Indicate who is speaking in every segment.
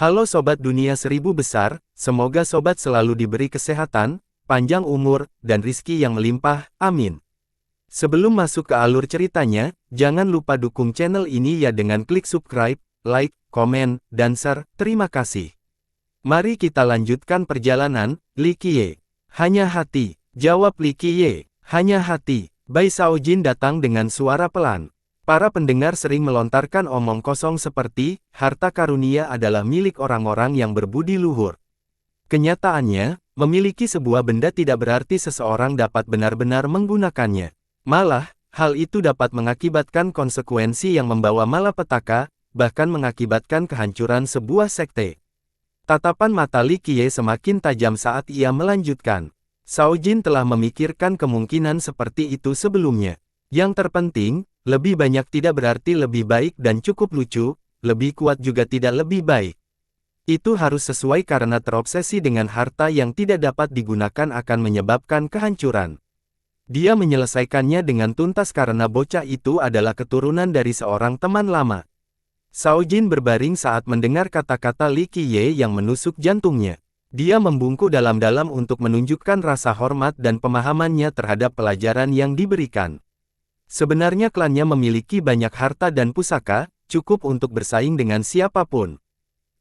Speaker 1: Halo Sobat Dunia Seribu Besar, semoga Sobat selalu diberi kesehatan, panjang umur, dan rizki yang melimpah, amin. Sebelum masuk ke alur ceritanya, jangan lupa dukung channel ini ya dengan klik subscribe, like, komen, dan share, terima kasih. Mari kita lanjutkan perjalanan, Li Qiye. Hanya hati, jawab Li Qiye, hanya hati. Bai Shaojin datang dengan suara pelan. Para pendengar sering melontarkan omong kosong seperti, harta karunia adalah milik orang-orang yang berbudi luhur. Kenyataannya, memiliki sebuah benda tidak berarti seseorang dapat benar-benar menggunakannya. Malah, hal itu dapat mengakibatkan konsekuensi yang membawa malapetaka, bahkan mengakibatkan kehancuran sebuah sekte. Tatapan mata Li Qiye semakin tajam saat ia melanjutkan. Shaojin telah memikirkan kemungkinan seperti itu sebelumnya. Yang terpenting, lebih banyak tidak berarti lebih baik dan cukup lucu, lebih kuat juga tidak lebih baik. Itu harus sesuai karena terobsesi dengan harta yang tidak dapat digunakan akan menyebabkan kehancuran. Dia menyelesaikannya dengan tuntas karena bocah itu adalah keturunan dari seorang teman lama. Shaojin berbaring saat mendengar kata-kata Li Qiye yang menusuk jantungnya. Dia membungkuk dalam-dalam untuk menunjukkan rasa hormat dan pemahamannya terhadap pelajaran yang diberikan. Sebenarnya klannya memiliki banyak harta dan pusaka, cukup untuk bersaing dengan siapapun.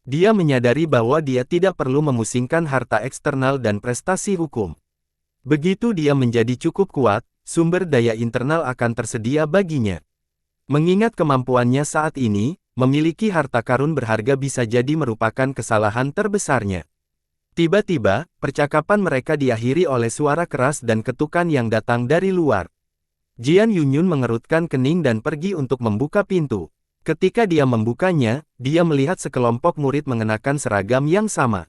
Speaker 1: Dia menyadari bahwa dia tidak perlu memusingkan harta eksternal dan prestasi hukum. Begitu dia menjadi cukup kuat, sumber daya internal akan tersedia baginya. Mengingat kemampuannya saat ini, memiliki harta karun berharga bisa jadi merupakan kesalahan terbesarnya. Tiba-tiba, percakapan mereka diakhiri oleh suara keras dan ketukan yang datang dari luar. Jian Yunyun mengerutkan kening dan pergi untuk membuka pintu. Ketika dia membukanya, dia melihat sekelompok murid mengenakan seragam yang sama.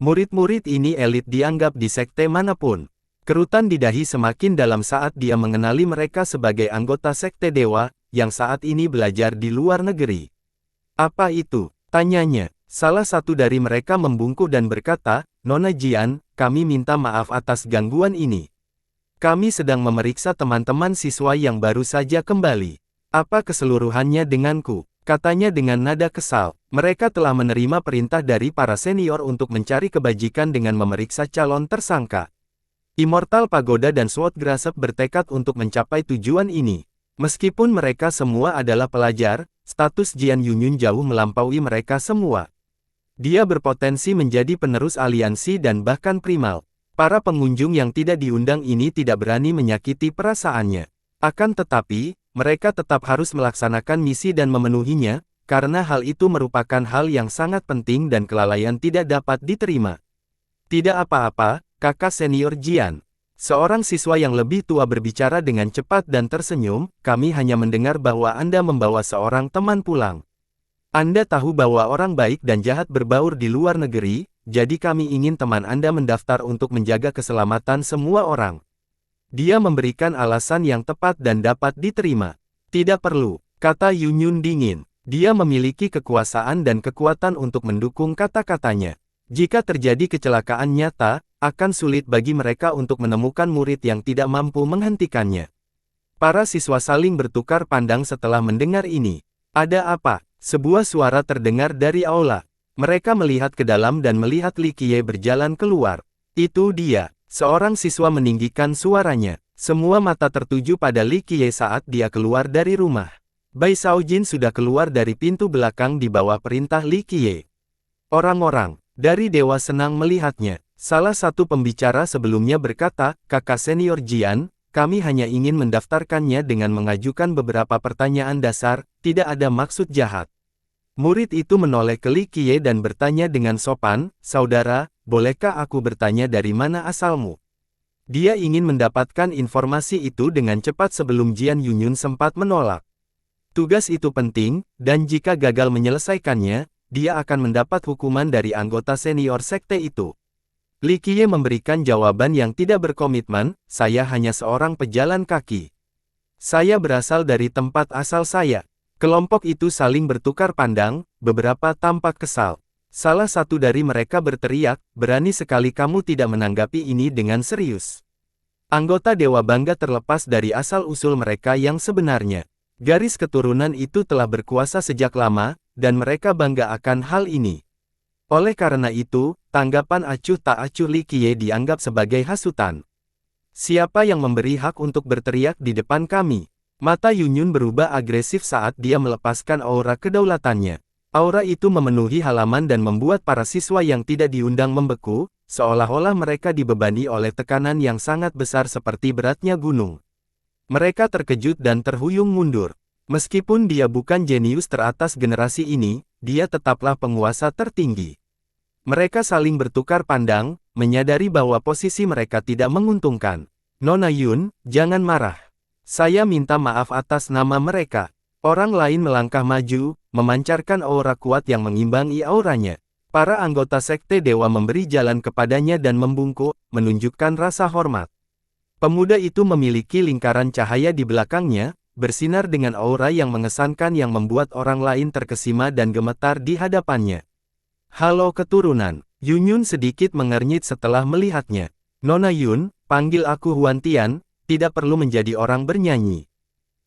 Speaker 1: Murid-murid ini elit dianggap di sekte manapun. Kerutan di dahi semakin dalam saat dia mengenali mereka sebagai anggota sekte dewa, yang saat ini belajar di luar negeri. Apa itu? Tanyanya. Salah satu dari mereka membungkuk dan berkata, Nona Jian, kami minta maaf atas gangguan ini. Kami sedang memeriksa teman-teman siswa yang baru saja kembali. Apa keseluruhannya denganku? Katanya dengan nada kesal. Mereka telah menerima perintah dari para senior untuk mencari kebajikan dengan memeriksa calon tersangka. Immortal Pagoda dan Sword Grasp bertekad untuk mencapai tujuan ini. Meskipun mereka semua adalah pelajar, status Jian Yunyun jauh melampaui mereka semua. Dia berpotensi menjadi penerus aliansi dan bahkan primal. Para pengunjung yang tidak diundang ini tidak berani menyakiti perasaannya. Akan tetapi, mereka tetap harus melaksanakan misi dan memenuhinya, karena hal itu merupakan hal yang sangat penting dan kelalaian tidak dapat diterima. Tidak apa-apa, kakak senior Jian. Seorang siswa yang lebih tua berbicara dengan cepat dan tersenyum, kami hanya mendengar bahwa Anda membawa seorang teman pulang. Anda tahu bahwa orang baik dan jahat berbaur di luar negeri, jadi kami ingin teman Anda mendaftar untuk menjaga keselamatan semua orang. Dia memberikan alasan yang tepat dan dapat diterima. Tidak perlu, kata Yunyun dingin. Dia memiliki kekuasaan dan kekuatan untuk mendukung kata-katanya. Jika terjadi kecelakaan nyata, akan sulit bagi mereka untuk menemukan murid yang tidak mampu menghentikannya. Para siswa saling bertukar pandang setelah mendengar ini. Ada apa? Sebuah suara terdengar dari aula. Mereka melihat ke dalam dan melihat Li Qiye berjalan keluar. Itu dia. Seorang siswa meninggikan suaranya. Semua mata tertuju pada Li Qiye saat dia keluar dari rumah. Bai Shaojin sudah keluar dari pintu belakang di bawah perintah Li Qiye. Orang-orang dari dewa senang melihatnya. Salah satu pembicara sebelumnya berkata, kakak senior Jian, kami hanya ingin mendaftarkannya dengan mengajukan beberapa pertanyaan dasar, tidak ada maksud jahat. Murid itu menoleh ke Li Qiye dan bertanya dengan sopan, saudara, bolehkah aku bertanya dari mana asalmu? Dia ingin mendapatkan informasi itu dengan cepat sebelum Jian Yunyun sempat menolak. Tugas itu penting, dan jika gagal menyelesaikannya, dia akan mendapat hukuman dari anggota senior sekte itu. Li Qiye memberikan jawaban yang tidak berkomitmen, saya hanya seorang pejalan kaki. Saya berasal dari tempat asal saya. Kelompok itu saling bertukar pandang, beberapa tampak kesal. Salah satu dari mereka berteriak, berani sekali kamu tidak menanggapi ini dengan serius. Anggota Dewa bangga terlepas dari asal-usul mereka yang sebenarnya. Garis keturunan itu telah berkuasa sejak lama, dan mereka bangga akan hal ini. Oleh karena itu, tanggapan acuh tak acuh Li Qiye dianggap sebagai hasutan. Siapa yang memberi hak untuk berteriak di depan kami? Mata Yunyun berubah agresif saat dia melepaskan aura kedaulatannya. Aura itu memenuhi halaman dan membuat para siswa yang tidak diundang membeku, seolah-olah mereka dibebani oleh tekanan yang sangat besar seperti beratnya gunung. Mereka terkejut dan terhuyung mundur. Meskipun dia bukan jenius teratas generasi ini, dia tetaplah penguasa tertinggi. Mereka saling bertukar pandang, menyadari bahwa posisi mereka tidak menguntungkan. Nona Yun, jangan marah. Saya minta maaf atas nama mereka. Orang lain melangkah maju, memancarkan aura kuat yang mengimbangi auranya. Para anggota Sekte Dewa memberi jalan kepadanya dan membungkuk, menunjukkan rasa hormat. Pemuda itu memiliki lingkaran cahaya di belakangnya, bersinar dengan aura yang mengesankan yang membuat orang lain terkesima dan gemetar di hadapannya. Halo keturunan, Yunyun sedikit mengernyit setelah melihatnya. Nona Yun, panggil aku Huan Tian, tidak perlu menjadi orang bernyanyi.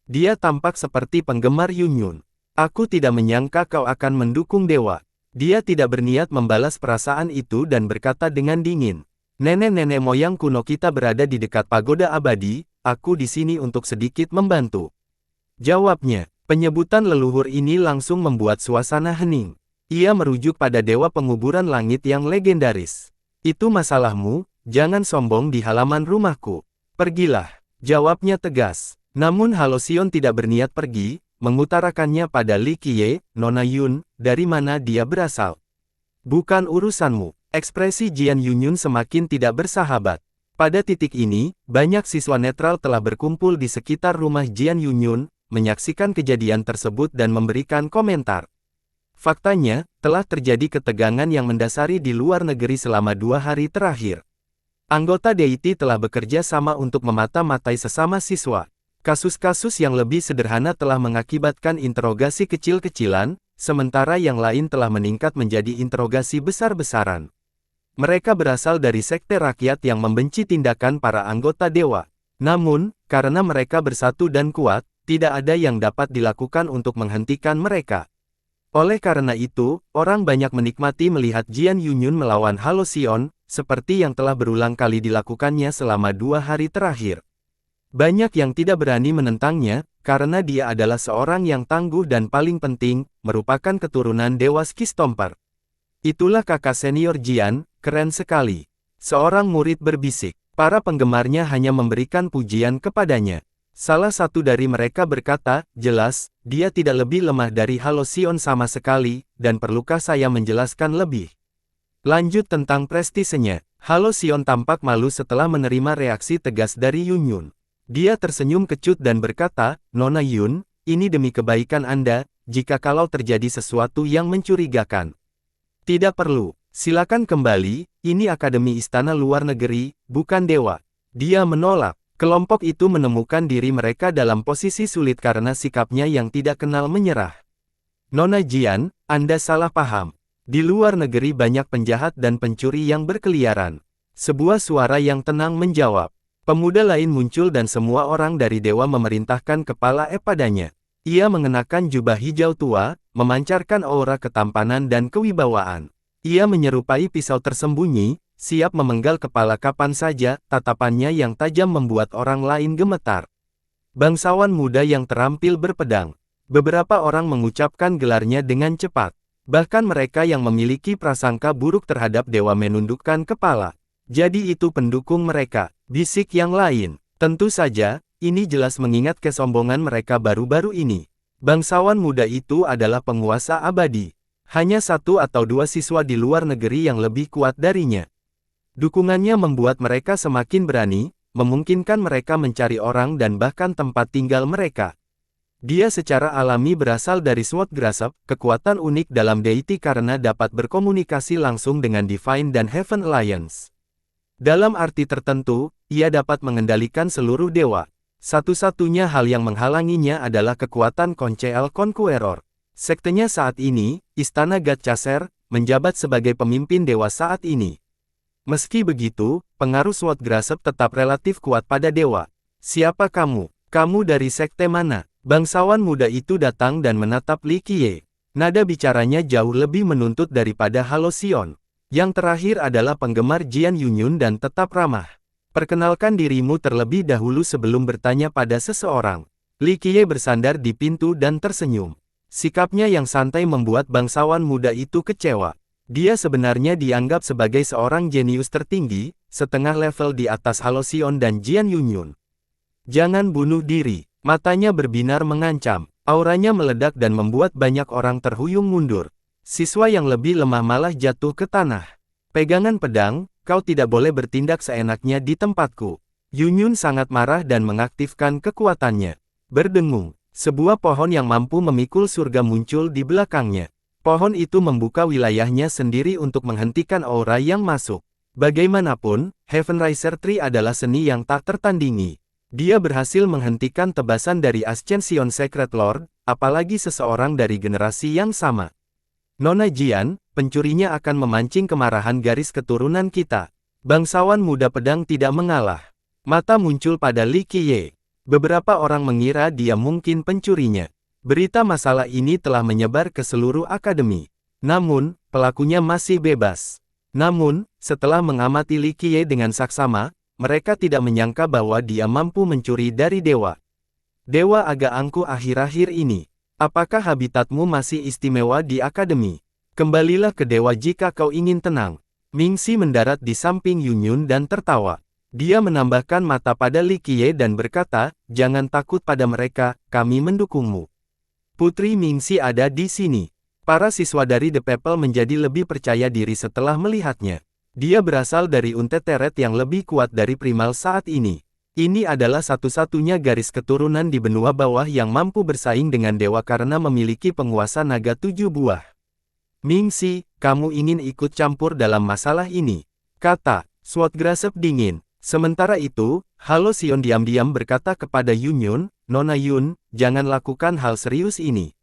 Speaker 1: Dia tampak seperti penggemar Yunyun. Aku tidak menyangka kau akan mendukung dewa. Dia tidak berniat membalas perasaan itu dan berkata dengan dingin. Nenek-nenek moyang kuno kita berada di dekat pagoda abadi, aku di sini untuk sedikit membantu. Jawabnya, penyebutan leluhur ini langsung membuat suasana hening. Ia merujuk pada dewa penguburan langit yang legendaris. Itu masalahmu, jangan sombong di halaman rumahku. Pergilah, jawabnya tegas. Namun Halcyon tidak berniat pergi, mengutarakannya pada Li Qiye, Nona Yun, dari mana dia berasal. Bukan urusanmu. Ekspresi Jian Yunyun semakin tidak bersahabat. Pada titik ini, banyak siswa netral telah berkumpul di sekitar rumah Jian Yunyun, menyaksikan kejadian tersebut dan memberikan komentar. Faktanya, telah terjadi ketegangan yang mendasari di luar negeri selama 2 hari terakhir. Anggota Deity telah bekerja sama untuk memata-matai sesama siswa. Kasus-kasus yang lebih sederhana telah mengakibatkan interogasi kecil-kecilan, sementara yang lain telah meningkat menjadi interogasi besar-besaran. Mereka berasal dari sekte rakyat yang membenci tindakan para anggota dewa. Namun, karena mereka bersatu dan kuat, tidak ada yang dapat dilakukan untuk menghentikan mereka. Oleh karena itu, orang banyak menikmati melihat Jian Yunyun melawan Halcyon, seperti yang telah berulang kali dilakukannya selama 2 hari terakhir. Banyak yang tidak berani menentangnya, karena dia adalah seorang yang tangguh dan paling penting, merupakan keturunan Dewa Skistomper. Itulah kakak senior Jian, keren sekali. Seorang murid berbisik. Para penggemarnya hanya memberikan pujian kepadanya. Salah satu dari mereka berkata, jelas, dia tidak lebih lemah dari Halcyon sama sekali, dan perlukah saya menjelaskan lebih? Lanjut tentang prestisenya. Halcyon tampak malu setelah menerima reaksi tegas dari Yunyun. Dia tersenyum kecut dan berkata, Nona Yun, ini demi kebaikan Anda, jika kalau terjadi sesuatu yang mencurigakan. Tidak perlu, silakan kembali, ini Akademi Istana Luar Negeri, bukan dewa. Dia menolak. Kelompok itu menemukan diri mereka dalam posisi sulit karena sikapnya yang tidak kenal menyerah. Nona Jian, Anda salah paham. Di luar negeri banyak penjahat dan pencuri yang berkeliaran. Sebuah suara yang tenang menjawab. Pemuda lain muncul dan semua orang dari dewa memerintahkan kepala padanya. Ia mengenakan jubah hijau tua, memancarkan aura ketampanan dan kewibawaan. Ia menyerupai pisau tersembunyi, siap memenggal kepala kapan saja, tatapannya yang tajam membuat orang lain gemetar. Bangsawan muda yang terampil berpedang. Beberapa orang mengucapkan gelarnya dengan cepat. Bahkan mereka yang memiliki prasangka buruk terhadap dewa menundukkan kepala. Jadi itu pendukung mereka, bisik yang lain. Tentu saja, ini jelas mengingat kesombongan mereka baru-baru ini. Bangsawan muda itu adalah penguasa abadi. Hanya 1 atau 2 siswa di luar negeri yang lebih kuat darinya. Dukungannya membuat mereka semakin berani, memungkinkan mereka mencari orang dan bahkan tempat tinggal mereka. Dia secara alami berasal dari Sword Grasp, kekuatan unik dalam deity karena dapat berkomunikasi langsung dengan Divine dan Heaven Alliance. Dalam arti tertentu, ia dapat mengendalikan seluruh dewa. Satu-satunya hal yang menghalanginya adalah kekuatan Conceal Conqueror. Sektenya saat ini, Istana Gatchaser, menjabat sebagai pemimpin dewa saat ini. Meski begitu, pengaruh Sword Grasp tetap relatif kuat pada dewa. Siapa kamu? Kamu dari sekte mana? Bangsawan muda itu datang dan menatap Li Qiye. Nada bicaranya jauh lebih menuntut daripada Halcyon. Yang terakhir adalah penggemar Jian Yunyun dan tetap ramah. Perkenalkan dirimu terlebih dahulu sebelum bertanya pada seseorang. Li Qiye bersandar di pintu dan tersenyum. Sikapnya yang santai membuat bangsawan muda itu kecewa. Dia sebenarnya dianggap sebagai seorang jenius tertinggi, setengah level di atas Halcyon dan Jian Yunyun. Jangan bunuh diri. Matanya berbinar mengancam. Auranya meledak dan membuat banyak orang terhuyung mundur. Siswa yang lebih lemah malah jatuh ke tanah. Pegangan pedang, kau tidak boleh bertindak seenaknya di tempatku. Yunyun sangat marah dan mengaktifkan kekuatannya. Berdengung, sebuah pohon yang mampu memikul surga muncul di belakangnya. Pohon itu membuka wilayahnya sendiri untuk menghentikan aura yang masuk. Bagaimanapun, Heaven Riser Tree adalah seni yang tak tertandingi. Dia berhasil menghentikan tebasan dari Ascension Secret Lord, apalagi seseorang dari generasi yang sama. Nona Jian, pencurinya akan memancing kemarahan garis keturunan kita. Bangsawan muda pedang tidak mengalah. Mata muncul pada Li Qiye. Beberapa orang mengira dia mungkin pencurinya. Berita masalah ini telah menyebar ke seluruh akademi. Namun, pelakunya masih bebas. Namun, setelah mengamati Li Qiye dengan saksama, mereka tidak menyangka bahwa dia mampu mencuri dari dewa. Dewa agak angkuh akhir-akhir ini. Apakah habitatmu masih istimewa di akademi? Kembalilah ke dewa jika kau ingin tenang. Mingxi mendarat di samping Yunyun dan tertawa. Dia menambahkan mata pada Li Qiye dan berkata, jangan takut pada mereka, kami mendukungmu. Putri Mingxi ada di sini. Para siswa dari The People menjadi lebih percaya diri setelah melihatnya. Dia berasal dari Unteteret yang lebih kuat dari primal saat ini. Ini adalah satu-satunya garis keturunan di benua bawah yang mampu bersaing dengan dewa karena memiliki penguasa naga 7 buah. Mingxi, kamu ingin ikut campur dalam masalah ini? Kata Swordgrasp dingin. Sementara itu, Halcyon diam-diam berkata kepada Yunyun, Nona Yun, jangan lakukan hal serius ini.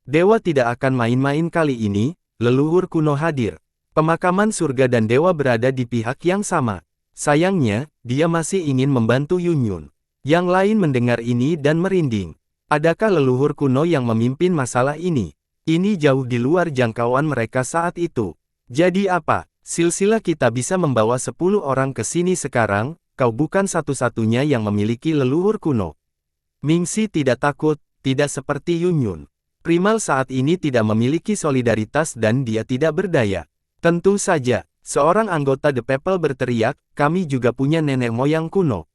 Speaker 1: Dewa tidak akan main-main kali ini, leluhur kuno hadir. Pemakaman surga dan dewa berada di pihak yang sama. Sayangnya, dia masih ingin membantu Yunyun. Yang lain mendengar ini dan merinding. Adakah leluhur kuno yang memimpin masalah ini? Ini jauh di luar jangkauan mereka saat itu. Jadi apa? Silsilah kita bisa membawa 10 orang ke sini sekarang, kau bukan satu-satunya yang memiliki leluhur kuno. Mingxi tidak takut, tidak seperti Yunyun. Primal saat ini tidak memiliki solidaritas dan dia tidak berdaya. Tentu saja, seorang anggota The People berteriak, kami juga punya nenek moyang kuno.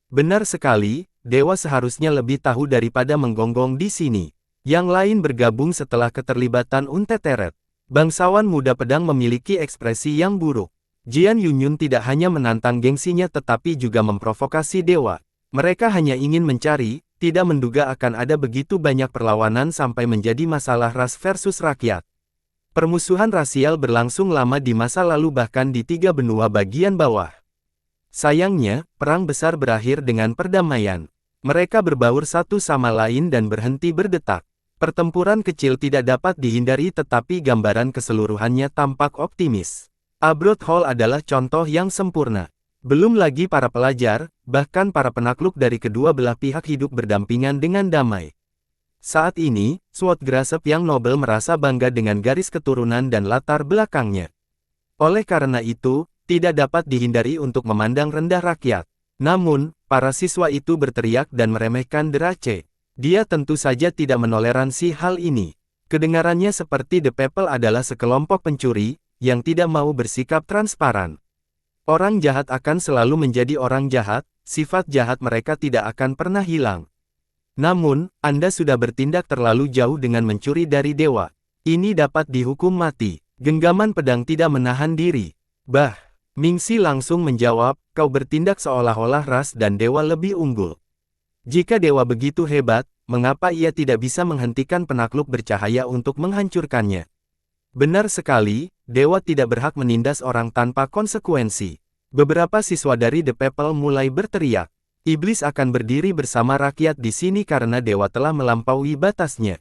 Speaker 1: Benar sekali, dewa seharusnya lebih tahu daripada menggonggong di sini. Yang lain bergabung setelah keterlibatan Unteteret. Bangsawan muda pedang memiliki ekspresi yang buruk. Jian Yunyun tidak hanya menantang gengsinya tetapi juga memprovokasi dewa. Mereka hanya ingin mencari, tidak menduga akan ada begitu banyak perlawanan sampai menjadi masalah ras versus rakyat. Permusuhan rasial berlangsung lama di masa lalu bahkan di 3 benua bagian bawah. Sayangnya, perang besar berakhir dengan perdamaian. Mereka berbaur satu sama lain dan berhenti berdetak. Pertempuran kecil tidak dapat dihindari tetapi gambaran keseluruhannya tampak optimis. Abroad Hall adalah contoh yang sempurna. Belum lagi para pelajar, bahkan para penakluk dari kedua belah pihak hidup berdampingan dengan damai. Saat ini, Swordgrasp yang nobel merasa bangga dengan garis keturunan dan latar belakangnya. Oleh karena itu, tidak dapat dihindari untuk memandang rendah rakyat. Namun, para siswa itu berteriak dan meremehkan Drache. Dia tentu saja tidak menoleransi hal ini. Kedengarannya seperti The People adalah sekelompok pencuri, yang tidak mau bersikap transparan. Orang jahat akan selalu menjadi orang jahat, sifat jahat mereka tidak akan pernah hilang. Namun, Anda sudah bertindak terlalu jauh dengan mencuri dari dewa. Ini dapat dihukum mati. Genggaman pedang tidak menahan diri. Bah, Mingxi langsung menjawab, kau bertindak seolah-olah ras dan dewa lebih unggul. Jika dewa begitu hebat, mengapa ia tidak bisa menghentikan penakluk bercahaya untuk menghancurkannya? Benar sekali, dewa tidak berhak menindas orang tanpa konsekuensi. Beberapa siswa dari The People mulai berteriak. Iblis akan berdiri bersama rakyat di sini karena dewa telah melampaui batasnya.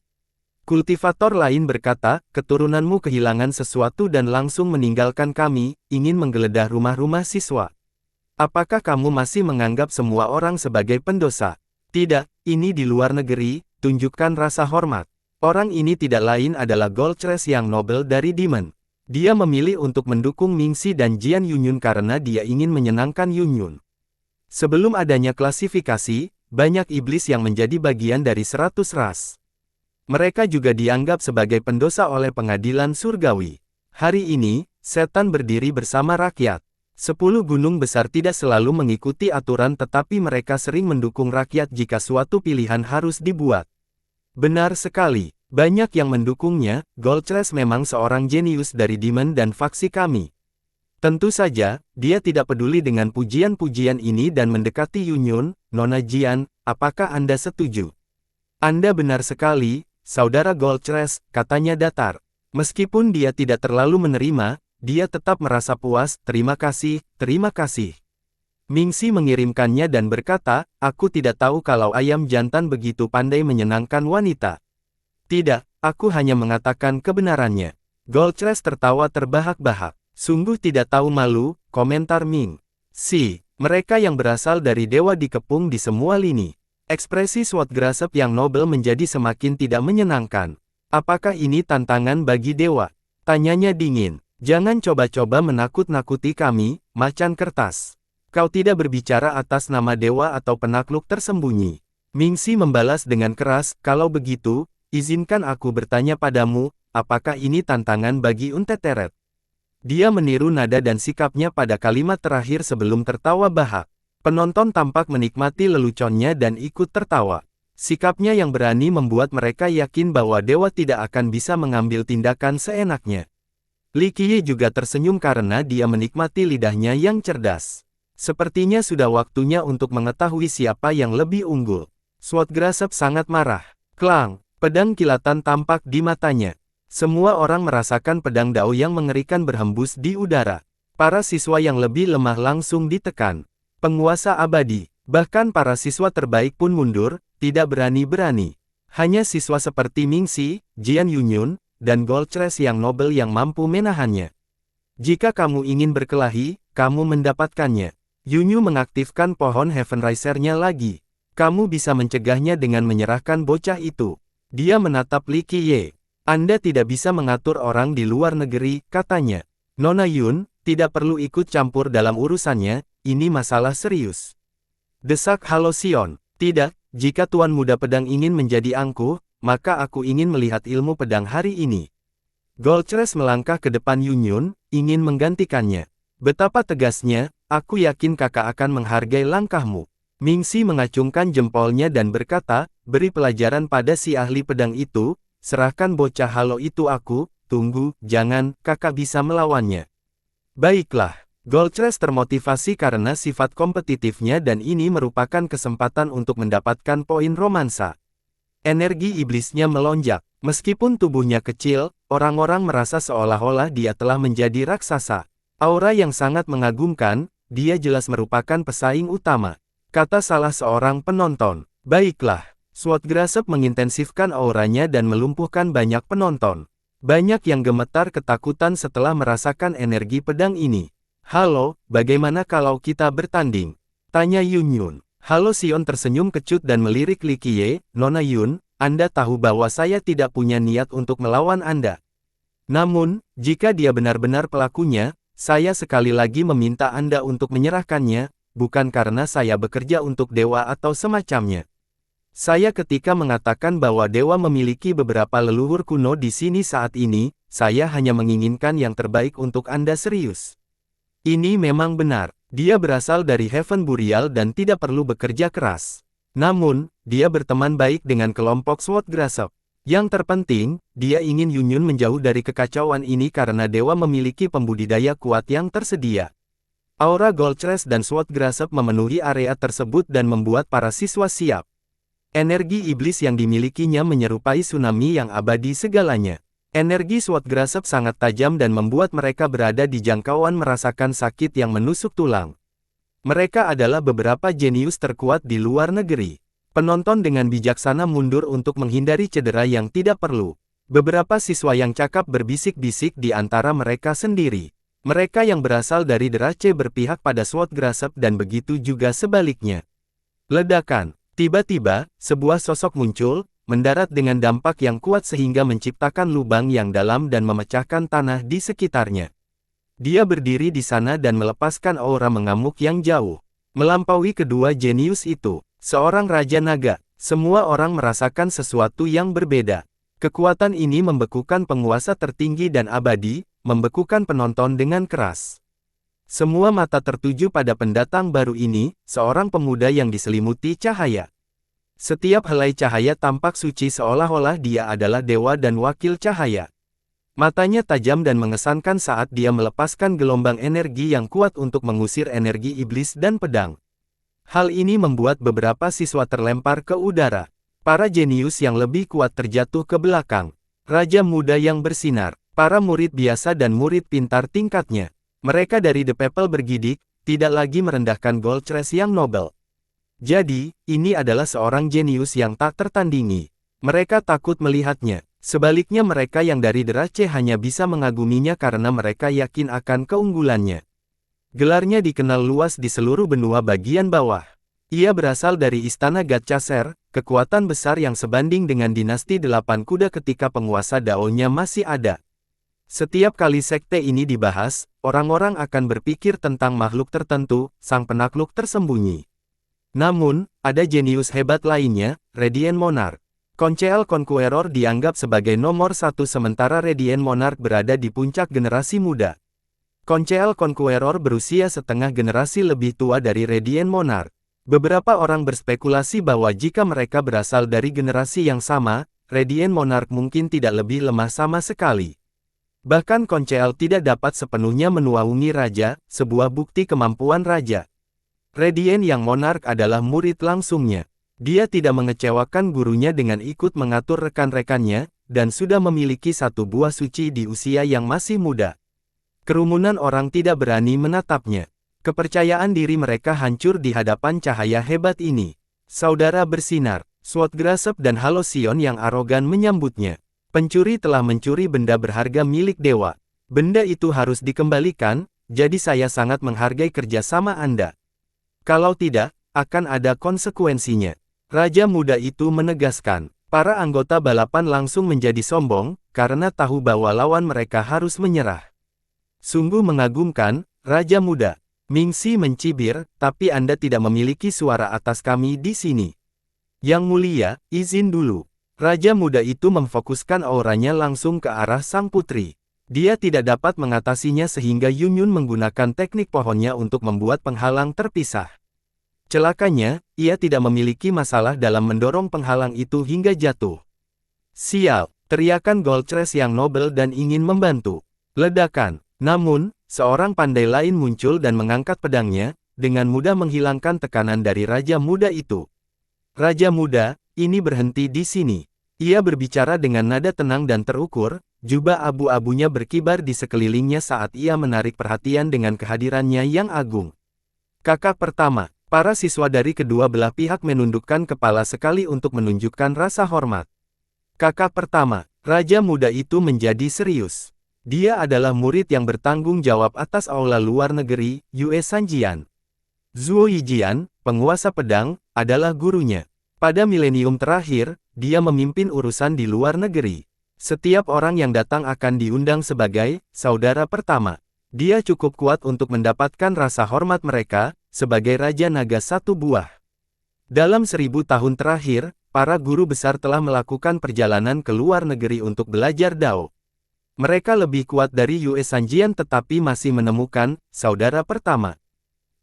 Speaker 1: Kultivator lain berkata, keturunanmu kehilangan sesuatu dan langsung meninggalkan kami, ingin menggeledah rumah-rumah siswa. Apakah kamu masih menganggap semua orang sebagai pendosa? Tidak, ini di luar negeri, tunjukkan rasa hormat. Orang ini tidak lain adalah Goldcrest yang Nobel dari Demon. Dia memilih untuk mendukung Mingxi dan Jian Yunyun karena dia ingin menyenangkan Yunyun. Sebelum adanya klasifikasi, banyak iblis yang menjadi bagian dari 100 ras. Mereka juga dianggap sebagai pendosa oleh pengadilan surgawi. Hari ini, setan berdiri bersama rakyat. 10 gunung besar tidak selalu mengikuti aturan tetapi mereka sering mendukung rakyat jika suatu pilihan harus dibuat. Benar sekali, banyak yang mendukungnya. Goldcrest memang seorang jenius dari Demon dan faksi kami. Tentu saja, dia tidak peduli dengan pujian-pujian ini dan mendekati Yunyun. Nona Jian, apakah Anda setuju? Anda benar sekali, Saudara Goldcrest, katanya datar. Meskipun dia tidak terlalu menerima, dia tetap merasa puas. Terima kasih, terima kasih. Mingxi mengirimkannya dan berkata, aku tidak tahu kalau ayam jantan begitu pandai menyenangkan wanita. Tidak, aku hanya mengatakan kebenarannya. Goldcrest tertawa terbahak-bahak. Sungguh tidak tahu malu, komentar Mingxi. Mereka yang berasal dari dewa dikepung di semua lini. Ekspresi Sword Grasp yang nobel menjadi semakin tidak menyenangkan. Apakah ini tantangan bagi dewa? Tanyanya dingin. Jangan coba-coba menakut-nakuti kami, macan kertas. Kau tidak berbicara atas nama dewa atau penakluk tersembunyi. Mingxi membalas dengan keras, kalau begitu, izinkan aku bertanya padamu, apakah ini tantangan bagi Unteteret? Dia meniru nada dan sikapnya pada kalimat terakhir sebelum tertawa bahak. Penonton tampak menikmati leluconnya dan ikut tertawa. Sikapnya yang berani membuat mereka yakin bahwa dewa tidak akan bisa mengambil tindakan seenaknya. Li Qiye juga tersenyum karena dia menikmati lidahnya yang cerdas. Sepertinya sudah waktunya untuk mengetahui siapa yang lebih unggul. Sword Grasp sangat marah. Klang, pedang kilatan tampak di matanya. Semua orang merasakan pedang Dao yang mengerikan berhembus di udara. Para siswa yang lebih lemah langsung ditekan. Penguasa abadi, bahkan para siswa terbaik pun mundur, tidak berani-berani. Hanya siswa seperti Mingxi, Jian Yunyun, dan Goldcrest yang nobel yang mampu menahannya. Jika kamu ingin berkelahi, kamu mendapatkannya. Yunyu mengaktifkan pohon Heaven Riser-nya lagi. Kamu bisa mencegahnya dengan menyerahkan bocah itu. Dia menatap Li Qiye. Anda tidak bisa mengatur orang di luar negeri, katanya. Nona Yun, tidak perlu ikut campur dalam urusannya, ini masalah serius. Desak Halcyon. Tidak, jika Tuan Muda Pedang ingin menjadi angkuh, maka aku ingin melihat ilmu pedang hari ini. Goldcrest melangkah ke depan Yunyun, ingin menggantikannya. Betapa tegasnya, aku yakin kakak akan menghargai langkahmu. Mingxi mengacungkan jempolnya dan berkata, beri pelajaran pada si ahli pedang itu, serahkan bocah halo itu aku, tunggu, jangan, kakak bisa melawannya. Baiklah, Goldcrest termotivasi karena sifat kompetitifnya dan ini merupakan kesempatan untuk mendapatkan poin romansa. Energi iblisnya melonjak, meskipun tubuhnya kecil, orang-orang merasa seolah-olah dia telah menjadi raksasa. Aura yang sangat mengagumkan, dia jelas merupakan pesaing utama. Kata salah seorang penonton. Baiklah, Sword Grasp mengintensifkan auranya dan melumpuhkan banyak penonton. Banyak yang gemetar ketakutan setelah merasakan energi pedang ini. Halo, bagaimana kalau kita bertanding? Tanya Yunyun. Halcyon tersenyum kecut dan melirik Li Qiye, Nona Yun, Anda tahu bahwa saya tidak punya niat untuk melawan Anda. Namun, jika dia benar-benar pelakunya, saya sekali lagi meminta Anda untuk menyerahkannya, bukan karena saya bekerja untuk dewa atau semacamnya. Saya ketika mengatakan bahwa dewa memiliki beberapa leluhur kuno di sini saat ini, saya hanya menginginkan yang terbaik untuk Anda serius. Ini memang benar, dia berasal dari Heaven Burial dan tidak perlu bekerja keras. Namun, dia berteman baik dengan kelompok Sword Grasp. Yang terpenting, dia ingin Yunyun menjauh dari kekacauan ini karena dewa memiliki pembudidaya kuat yang tersedia. Aura Goldcrest dan Sword Grasp memenuhi area tersebut dan membuat para siswa siap. Energi iblis yang dimilikinya menyerupai tsunami yang abadi segalanya. Energi Sword Grasp sangat tajam dan membuat mereka berada di jangkauan merasakan sakit yang menusuk tulang. Mereka adalah beberapa jenius terkuat di luar negeri. Penonton dengan bijaksana mundur untuk menghindari cedera yang tidak perlu. Beberapa siswa yang cakap berbisik-bisik di antara mereka sendiri. Mereka yang berasal dari Derace berpihak pada Sword Grasp dan begitu juga sebaliknya. Ledakan. Tiba-tiba, sebuah sosok muncul, mendarat dengan dampak yang kuat sehingga menciptakan lubang yang dalam dan memecahkan tanah di sekitarnya. Dia berdiri di sana dan melepaskan aura mengamuk yang jauh. Melampaui kedua jenius itu, seorang Raja Naga, semua orang merasakan sesuatu yang berbeda. Kekuatan ini membekukan penguasa tertinggi dan abadi, membekukan penonton dengan keras. Semua mata tertuju pada pendatang baru ini, seorang pemuda yang diselimuti cahaya. Setiap helai cahaya tampak suci seolah-olah dia adalah dewa dan wakil cahaya. Matanya tajam dan mengesankan saat dia melepaskan gelombang energi yang kuat untuk mengusir energi iblis dan pedang. Hal ini membuat beberapa siswa terlempar ke udara. Para jenius yang lebih kuat terjatuh ke belakang. Raja muda yang bersinar. Para murid biasa dan murid pintar tingkatnya. Mereka dari The People bergidik, tidak lagi merendahkan Goldcrest yang nobel. Jadi, ini adalah seorang jenius yang tak tertandingi. Mereka takut melihatnya. Sebaliknya mereka yang dari Derace hanya bisa mengaguminya karena mereka yakin akan keunggulannya. Gelarnya dikenal luas di seluruh benua bagian bawah. Ia berasal dari Istana Gatchaser, kekuatan besar yang sebanding dengan dinasti 8 kuda ketika penguasa Dao-nya masih ada. Setiap kali sekte ini dibahas, orang-orang akan berpikir tentang makhluk tertentu, sang penakluk tersembunyi. Namun, ada jenius hebat lainnya, Radiant Monarch. Conceal Conqueror dianggap sebagai nomor satu sementara Radiant Monarch berada di puncak generasi muda. Conceal Conqueror berusia setengah generasi lebih tua dari Radiant Monarch. Beberapa orang berspekulasi bahwa jika mereka berasal dari generasi yang sama, Radiant Monarch mungkin tidak lebih lemah sama sekali. Bahkan Conceal tidak dapat sepenuhnya menuaungi raja, sebuah bukti kemampuan raja. Radiant yang Monarch adalah murid langsungnya. Dia tidak mengecewakan gurunya dengan ikut mengatur rekan-rekannya, dan sudah memiliki satu buah suci di usia yang masih muda. Kerumunan orang tidak berani menatapnya. Kepercayaan diri mereka hancur di hadapan cahaya hebat ini. Saudara bersinar, Swordgrasp dan Halcyon yang arogan menyambutnya. Pencuri telah mencuri benda berharga milik dewa. Benda itu harus dikembalikan, jadi saya sangat menghargai kerjasama Anda. Kalau tidak, akan ada konsekuensinya. Raja muda itu menegaskan. Para anggota balapan langsung menjadi sombong, karena tahu bahwa lawan mereka harus menyerah. Sungguh mengagumkan, Raja muda. Mingxi mencibir, tapi Anda tidak memiliki suara atas kami di sini. Yang mulia, izin dulu. Raja muda itu memfokuskan auranya langsung ke arah sang putri. Dia tidak dapat mengatasinya sehingga Yunyun menggunakan teknik pohonnya untuk membuat penghalang terpisah. Celakanya, ia tidak memiliki masalah dalam mendorong penghalang itu hingga jatuh. Sial, teriakan Goldcrest yang nobel dan ingin membantu. Ledakan. Namun, seorang pandai lain muncul dan mengangkat pedangnya, dengan mudah menghilangkan tekanan dari Raja muda itu. Raja muda, ini berhenti di sini. Ia berbicara dengan nada tenang dan terukur, jubah abu-abunya berkibar di sekelilingnya saat ia menarik perhatian dengan kehadirannya yang agung. Kakak pertama, para siswa dari kedua belah pihak menundukkan kepala sekali untuk menunjukkan rasa hormat. Kakak pertama, Raja muda itu menjadi serius. Dia adalah murid yang bertanggung jawab atas aula luar negeri, Yue Sanjian. Zuo Yijian, penguasa pedang, adalah gurunya. Pada milenium terakhir, dia memimpin urusan di luar negeri. Setiap orang yang datang akan diundang sebagai saudara pertama. Dia cukup kuat untuk mendapatkan rasa hormat mereka, sebagai Raja Naga satu buah. Dalam 1000 tahun terakhir, para guru besar telah melakukan perjalanan ke luar negeri untuk belajar Dao. Mereka lebih kuat dari Yue Sanjian tetapi masih menemukan saudara pertama.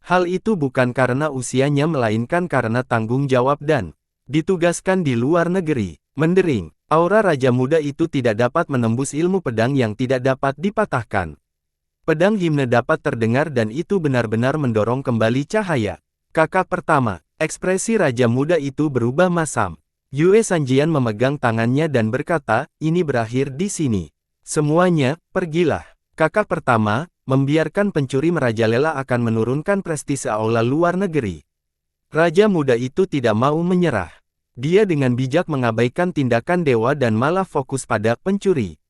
Speaker 1: Hal itu bukan karena usianya melainkan karena tanggung jawab dan ditugaskan di luar negeri. Mendering, aura Raja muda itu tidak dapat menembus ilmu pedang yang tidak dapat dipatahkan. Pedang himne dapat terdengar dan itu benar-benar mendorong kembali cahaya. Kakak pertama, ekspresi Raja muda itu berubah masam. Yue Sanjian memegang tangannya dan berkata, ini berakhir di sini. Semuanya, pergilah. Kakak pertama, membiarkan pencuri merajalela akan menurunkan prestise aula luar negeri. Raja muda itu tidak mau menyerah. Dia dengan bijak mengabaikan tindakan dewa dan malah fokus pada pencuri.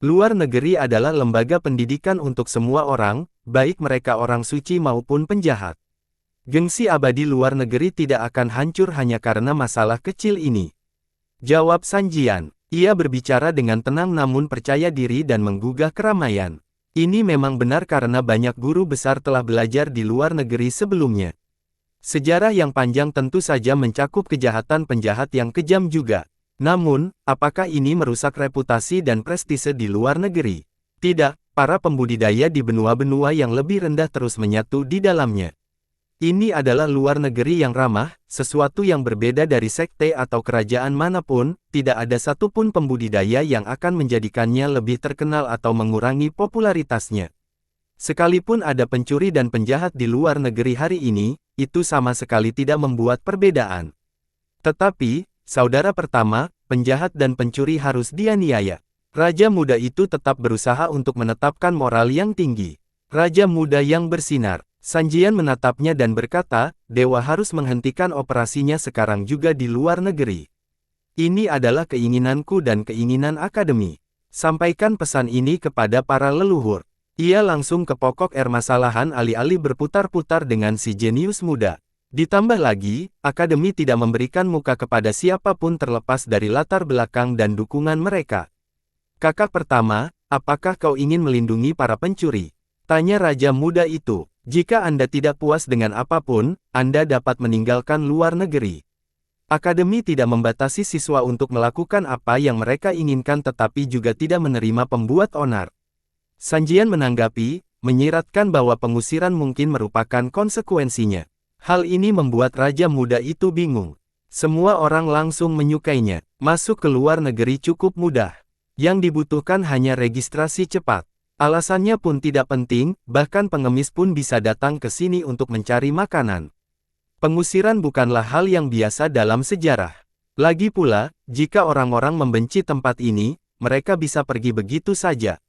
Speaker 1: Luar negeri adalah lembaga pendidikan untuk semua orang, baik mereka orang suci maupun penjahat. Gengsi abadi luar negeri tidak akan hancur hanya karena masalah kecil ini. Jawab Sanjian. Ia berbicara dengan tenang namun percaya diri dan menggugah keramaian. Ini memang benar karena banyak guru besar telah belajar di luar negeri sebelumnya. Sejarah yang panjang tentu saja mencakup kejahatan penjahat yang kejam juga. Namun, apakah ini merusak reputasi dan prestise di luar negeri? Tidak, para pembudidaya di benua-benua yang lebih rendah terus menyatu di dalamnya. Ini adalah luar negeri yang ramah, sesuatu yang berbeda dari sekte atau kerajaan manapun, tidak ada satupun pembudidaya yang akan menjadikannya lebih terkenal atau mengurangi popularitasnya. Sekalipun ada pencuri dan penjahat di luar negeri hari ini, itu sama sekali tidak membuat perbedaan. Tetapi, saudara pertama, penjahat dan pencuri harus dianiaya. Raja muda itu tetap berusaha untuk menetapkan moral yang tinggi. Raja muda yang bersinar. Sanjian menatapnya dan berkata, Dewa harus menghentikan operasinya sekarang juga di luar negeri. Ini adalah keinginanku dan keinginan akademi. Sampaikan pesan ini kepada para leluhur. Ia langsung ke pokok permasalahan alih-alih berputar-putar dengan si jenius muda. Ditambah lagi, akademi tidak memberikan muka kepada siapapun terlepas dari latar belakang dan dukungan mereka. Kakak pertama, apakah kau ingin melindungi para pencuri? Tanya raja muda itu. Jika Anda tidak puas dengan apapun, Anda dapat meninggalkan luar negeri. Akademi tidak membatasi siswa untuk melakukan apa yang mereka inginkan tetapi juga tidak menerima pembuat onar. Sanjian menanggapi, menyiratkan bahwa pengusiran mungkin merupakan konsekuensinya. Hal ini membuat raja muda itu bingung. Semua orang langsung menyukainya. Masuk ke luar negeri cukup mudah. Yang dibutuhkan hanya registrasi cepat. Alasannya pun tidak penting, bahkan pengemis pun bisa datang ke sini untuk mencari makanan. Pengusiran bukanlah hal yang biasa dalam sejarah. Lagi pula, jika orang-orang membenci tempat ini, mereka bisa pergi begitu saja.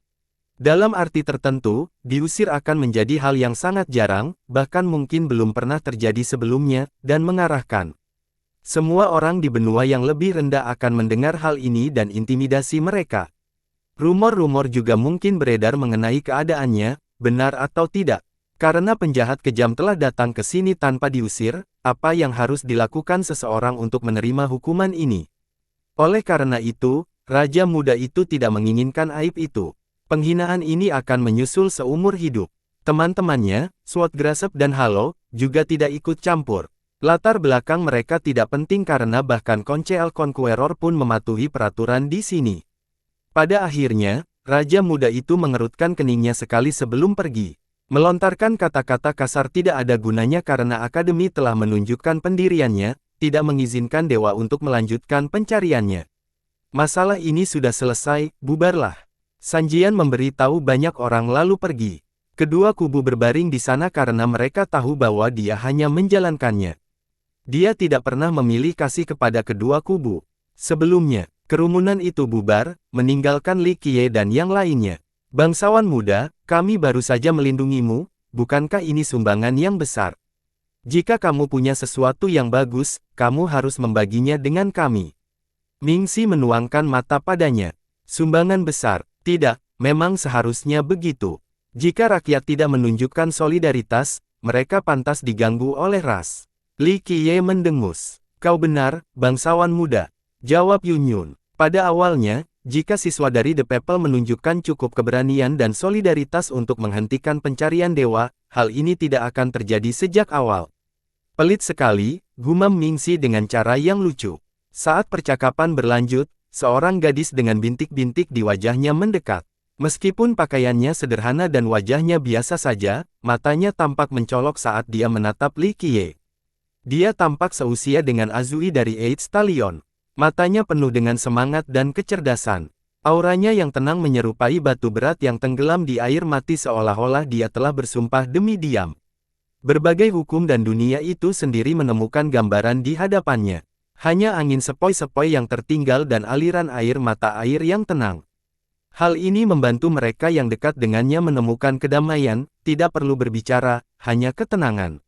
Speaker 1: Dalam arti tertentu, diusir akan menjadi hal yang sangat jarang, bahkan mungkin belum pernah terjadi sebelumnya, dan mengarahkan. Semua orang di benua yang lebih rendah akan mendengar hal ini dan intimidasi mereka. Rumor-rumor juga mungkin beredar mengenai keadaannya, benar atau tidak. Karena penjahat kejam telah datang ke sini tanpa diusir, apa yang harus dilakukan seseorang untuk menerima hukuman ini? Oleh karena itu, raja muda itu tidak menginginkan aib itu. Penghinaan ini akan menyusul seumur hidup. Teman-temannya, Swordgrasp dan Halo, juga tidak ikut campur. Latar belakang mereka tidak penting karena bahkan Conche el Conqueror pun mematuhi peraturan di sini. Pada akhirnya, raja muda itu mengerutkan keningnya sekali sebelum pergi. Melontarkan kata-kata kasar tidak ada gunanya karena akademi telah menunjukkan pendiriannya, tidak mengizinkan dewa untuk melanjutkan pencariannya. Masalah ini sudah selesai, bubarlah. Sanjian memberitahu banyak orang lalu pergi. Kedua kubu berbaring di sana karena mereka tahu bahwa dia hanya menjalankannya. Dia tidak pernah memilih kasih kepada kedua kubu. Sebelumnya, kerumunan itu bubar, meninggalkan Li Qiye dan yang lainnya. Bangsawan muda, kami baru saja melindungimu, bukankah ini sumbangan yang besar? Jika kamu punya sesuatu yang bagus, kamu harus membaginya dengan kami. Mingxi menuangkan mata padanya. Sumbangan besar, tidak, memang seharusnya begitu. Jika rakyat tidak menunjukkan solidaritas, mereka pantas diganggu oleh ras. Li Qiye mendengus. Kau benar, bangsawan muda. Jawab Yunyun. Pada awalnya, jika siswa dari The People menunjukkan cukup keberanian dan solidaritas untuk menghentikan pencarian dewa, hal ini tidak akan terjadi sejak awal. Pelit sekali, gumam Mingxi dengan cara yang lucu. Saat percakapan berlanjut, seorang gadis dengan bintik-bintik di wajahnya mendekat. Meskipun pakaiannya sederhana dan wajahnya biasa saja, matanya tampak mencolok saat dia menatap Li Qiye. Dia tampak seusia dengan Azui dari Eight Stallion. Matanya penuh dengan semangat dan kecerdasan. Auranya yang tenang menyerupai batu berat yang tenggelam di air mati seolah-olah dia telah bersumpah demi diam. Berbagai hukum dan dunia itu sendiri menemukan gambaran di hadapannya. Hanya angin sepoi-sepoi yang tertinggal dan aliran air mata air yang tenang. Hal ini membantu mereka yang dekat dengannya menemukan kedamaian, tidak perlu berbicara, hanya ketenangan.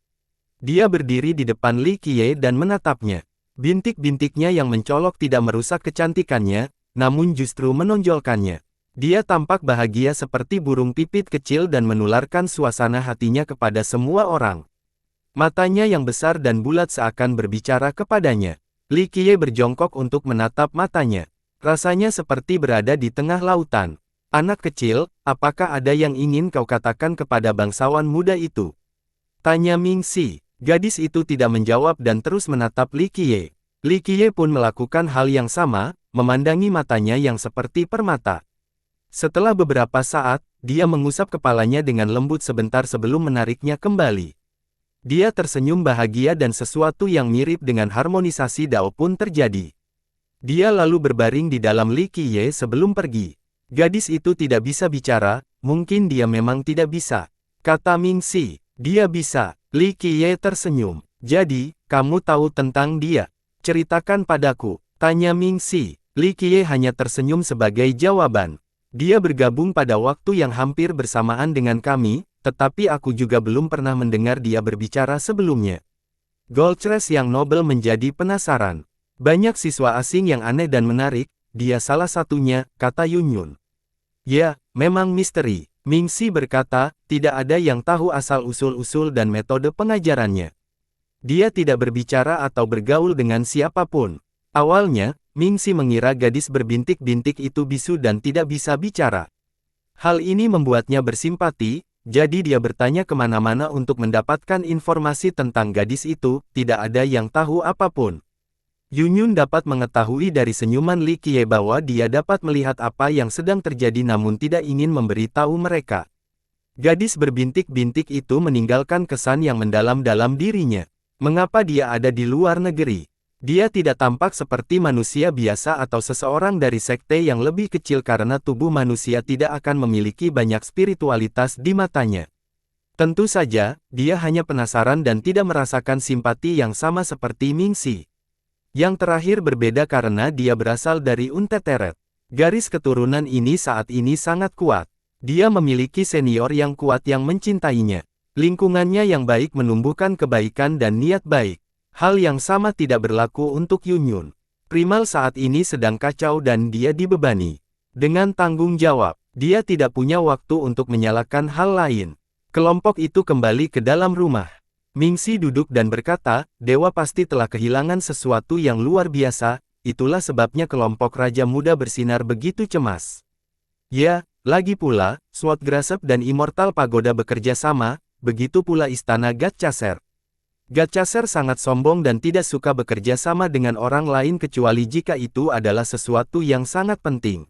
Speaker 1: Dia berdiri di depan Li Qiye dan menatapnya. Bintik-bintiknya yang mencolok tidak merusak kecantikannya, namun justru menonjolkannya. Dia tampak bahagia seperti burung pipit kecil dan menularkan suasana hatinya kepada semua orang. Matanya yang besar dan bulat seakan berbicara kepadanya. Li Qiye berjongkok untuk menatap matanya. Rasanya seperti berada di tengah lautan. Anak kecil, apakah ada yang ingin kau katakan kepada bangsawan muda itu? Tanya Ming Xi. Gadis itu tidak menjawab dan terus menatap Li Qiye. Li Qiye pun melakukan hal yang sama, memandangi matanya yang seperti permata. Setelah beberapa saat, dia mengusap kepalanya dengan lembut sebentar sebelum menariknya kembali. Dia tersenyum bahagia dan sesuatu yang mirip dengan harmonisasi Dao pun terjadi. Dia lalu berbaring di dalam Li Qiye sebelum pergi. Gadis itu tidak bisa bicara, mungkin dia memang tidak bisa. Kata Ming Xi, dia bisa. Li Qiye tersenyum. Jadi, kamu tahu tentang dia? Ceritakan padaku. Tanya Ming Xi. Li Qiye hanya tersenyum sebagai jawaban. Dia bergabung pada waktu yang hampir bersamaan dengan kami, tetapi aku juga belum pernah mendengar dia berbicara sebelumnya. Goldcrest yang nobel menjadi penasaran. Banyak siswa asing yang aneh dan menarik, dia salah satunya, kata Yunyun. Ya, memang misteri. Ming Xi berkata, tidak ada yang tahu asal-usul-usul dan metode pengajarannya. Dia tidak berbicara atau bergaul dengan siapapun. Awalnya, Ming Xi mengira gadis berbintik-bintik itu bisu dan tidak bisa bicara. Hal ini membuatnya bersimpati, jadi dia bertanya kemana-mana untuk mendapatkan informasi tentang gadis itu, tidak ada yang tahu apapun. Yunyun dapat mengetahui dari senyuman Li Qiye bahwa dia dapat melihat apa yang sedang terjadi namun tidak ingin memberitahu mereka. Gadis berbintik-bintik itu meninggalkan kesan yang mendalam dalam dirinya. Mengapa dia ada di luar negeri? Dia tidak tampak seperti manusia biasa atau seseorang dari sekte yang lebih kecil karena tubuh manusia tidak akan memiliki banyak spiritualitas di matanya. Tentu saja, dia hanya penasaran dan tidak merasakan simpati yang sama seperti Ming Xi. Yang terakhir berbeda karena dia berasal dari Unteteret. Garis keturunan ini saat ini sangat kuat. Dia memiliki senior yang kuat yang mencintainya. Lingkungannya yang baik menumbuhkan kebaikan dan niat baik. Hal yang sama tidak berlaku untuk Yunyun. Primal saat ini sedang kacau dan dia dibebani. Dengan tanggung jawab, dia tidak punya waktu untuk menyalahkan hal lain. Kelompok itu kembali ke dalam rumah. Ming Xi duduk dan berkata, dewa pasti telah kehilangan sesuatu yang luar biasa, itulah sebabnya kelompok Raja Muda bersinar begitu cemas. Ya, lagi pula, Sword Grasp dan Immortal Pagoda bekerja sama, begitu pula Istana Gatchaser. Gatchaser sangat sombong dan tidak suka bekerja sama dengan orang lain kecuali jika itu adalah sesuatu yang sangat penting.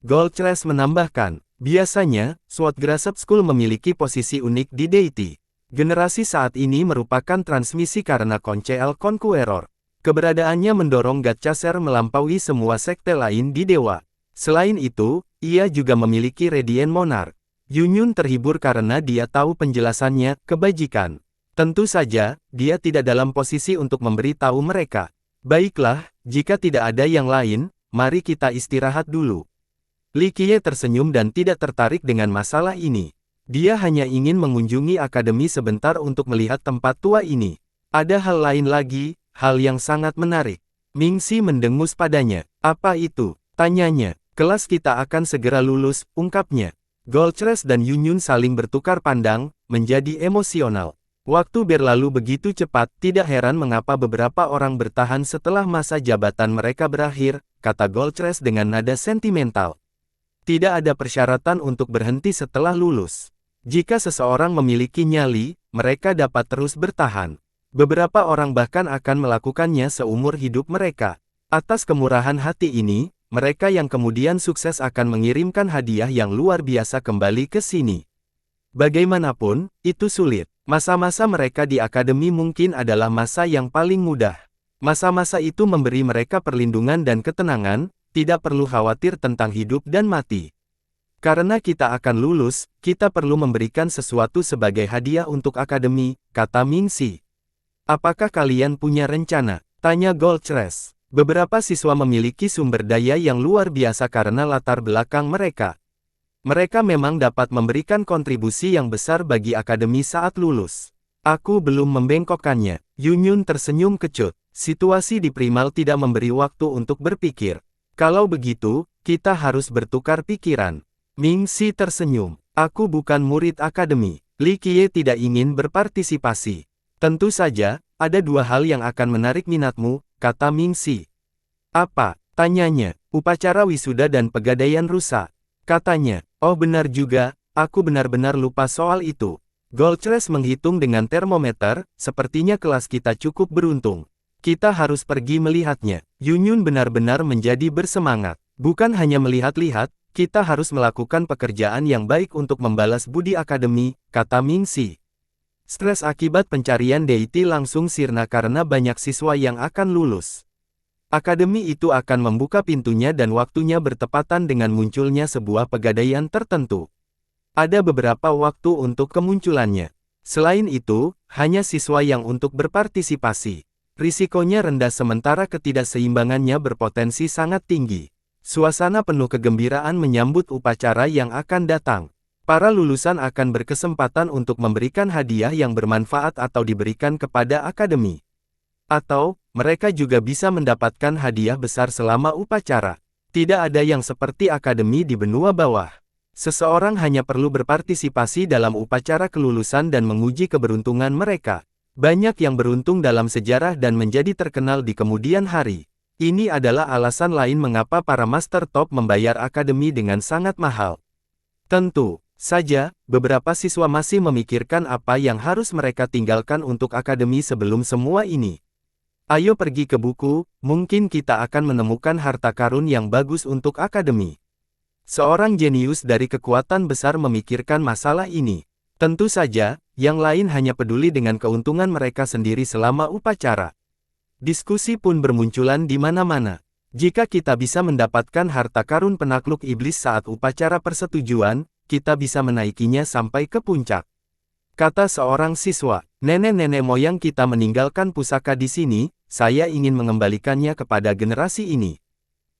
Speaker 1: Goldcrest menambahkan, biasanya, Sword Grasp School memiliki posisi unik di Deity. Generasi saat ini merupakan transmisi karena Conceal Conqueror. Keberadaannya mendorong Gatchaser melampaui semua sekte lain di Dewa. Selain itu, ia juga memiliki Radiant Monarch. Yunyun terhibur karena dia tahu penjelasannya, kebajikan. Tentu saja, dia tidak dalam posisi untuk memberitahu mereka. Baiklah, jika tidak ada yang lain, mari kita istirahat dulu. Li Qiye tersenyum dan tidak tertarik dengan masalah ini. Dia hanya ingin mengunjungi akademi sebentar untuk melihat tempat tua ini. Ada hal lain lagi, hal yang sangat menarik. Ming Xi mendengus padanya. Apa itu? Tanyanya. Kelas kita akan segera lulus, ungkapnya. Goldcrest dan Yunyun saling bertukar pandang, menjadi emosional. Waktu berlalu begitu cepat, tidak heran mengapa beberapa orang bertahan setelah masa jabatan mereka berakhir, kata Goldcrest dengan nada sentimental. Tidak ada persyaratan untuk berhenti setelah lulus. Jika seseorang memiliki nyali, mereka dapat terus bertahan. Beberapa orang bahkan akan melakukannya seumur hidup mereka. Atas kemurahan hati ini, mereka yang kemudian sukses akan mengirimkan hadiah yang luar biasa kembali ke sini. Bagaimanapun, itu sulit. Masa-masa mereka di akademi mungkin adalah masa yang paling mudah. Masa-masa itu memberi mereka perlindungan dan ketenangan, tidak perlu khawatir tentang hidup dan mati. Karena kita akan lulus, kita perlu memberikan sesuatu sebagai hadiah untuk akademi, kata Ming Xi. Apakah kalian punya rencana? Tanya Goldcrest. Beberapa siswa memiliki sumber daya yang luar biasa karena latar belakang mereka. Mereka memang dapat memberikan kontribusi yang besar bagi akademi saat lulus. Aku belum membengkokkannya. Yunyun tersenyum kecut. Situasi di Primal tidak memberi waktu untuk berpikir. Kalau begitu, kita harus bertukar pikiran. Ming Xi tersenyum. Aku bukan murid akademi. Li Qiye tidak ingin berpartisipasi. Tentu saja, ada dua hal yang akan menarik minatmu, kata Mingxi. Apa? Tanyanya. Upacara wisuda dan pegadaian rusak. Katanya. Oh benar juga, aku benar-benar lupa soal itu. Goldcrest menghitung dengan termometer, sepertinya kelas kita cukup beruntung. Kita harus pergi melihatnya. Yunyun benar-benar menjadi bersemangat. Bukan hanya melihat-lihat, kita harus melakukan pekerjaan yang baik untuk membalas budi akademi, kata Mingxi. Stres akibat pencarian deity langsung sirna karena banyak siswa yang akan lulus. Akademi itu akan membuka pintunya dan waktunya bertepatan dengan munculnya sebuah pegadaian tertentu. Ada beberapa waktu untuk kemunculannya. Selain itu, hanya siswa yang untuk berpartisipasi. Risikonya rendah sementara ketidakseimbangannya berpotensi sangat tinggi. Suasana penuh kegembiraan menyambut upacara yang akan datang. Para lulusan akan berkesempatan untuk memberikan hadiah yang bermanfaat atau diberikan kepada akademi. Atau, mereka juga bisa mendapatkan hadiah besar selama upacara. Tidak ada yang seperti akademi di benua bawah. Seseorang hanya perlu berpartisipasi dalam upacara kelulusan dan menguji keberuntungan mereka. Banyak yang beruntung dalam sejarah dan menjadi terkenal di kemudian hari. Ini adalah alasan lain mengapa para master top membayar akademi dengan sangat mahal. Tentu saja, beberapa siswa masih memikirkan apa yang harus mereka tinggalkan untuk akademi sebelum semua ini. Ayo pergi ke buku, mungkin kita akan menemukan harta karun yang bagus untuk akademi. Seorang jenius dari kekuatan besar memikirkan masalah ini. Tentu saja, yang lain hanya peduli dengan keuntungan mereka sendiri selama upacara. Diskusi pun bermunculan di mana-mana. Jika kita bisa mendapatkan harta karun penakluk iblis saat upacara persetujuan, kita bisa menaikinya sampai ke puncak. Kata seorang siswa, nenek-nenek moyang kita meninggalkan pusaka di sini, saya ingin mengembalikannya kepada generasi ini.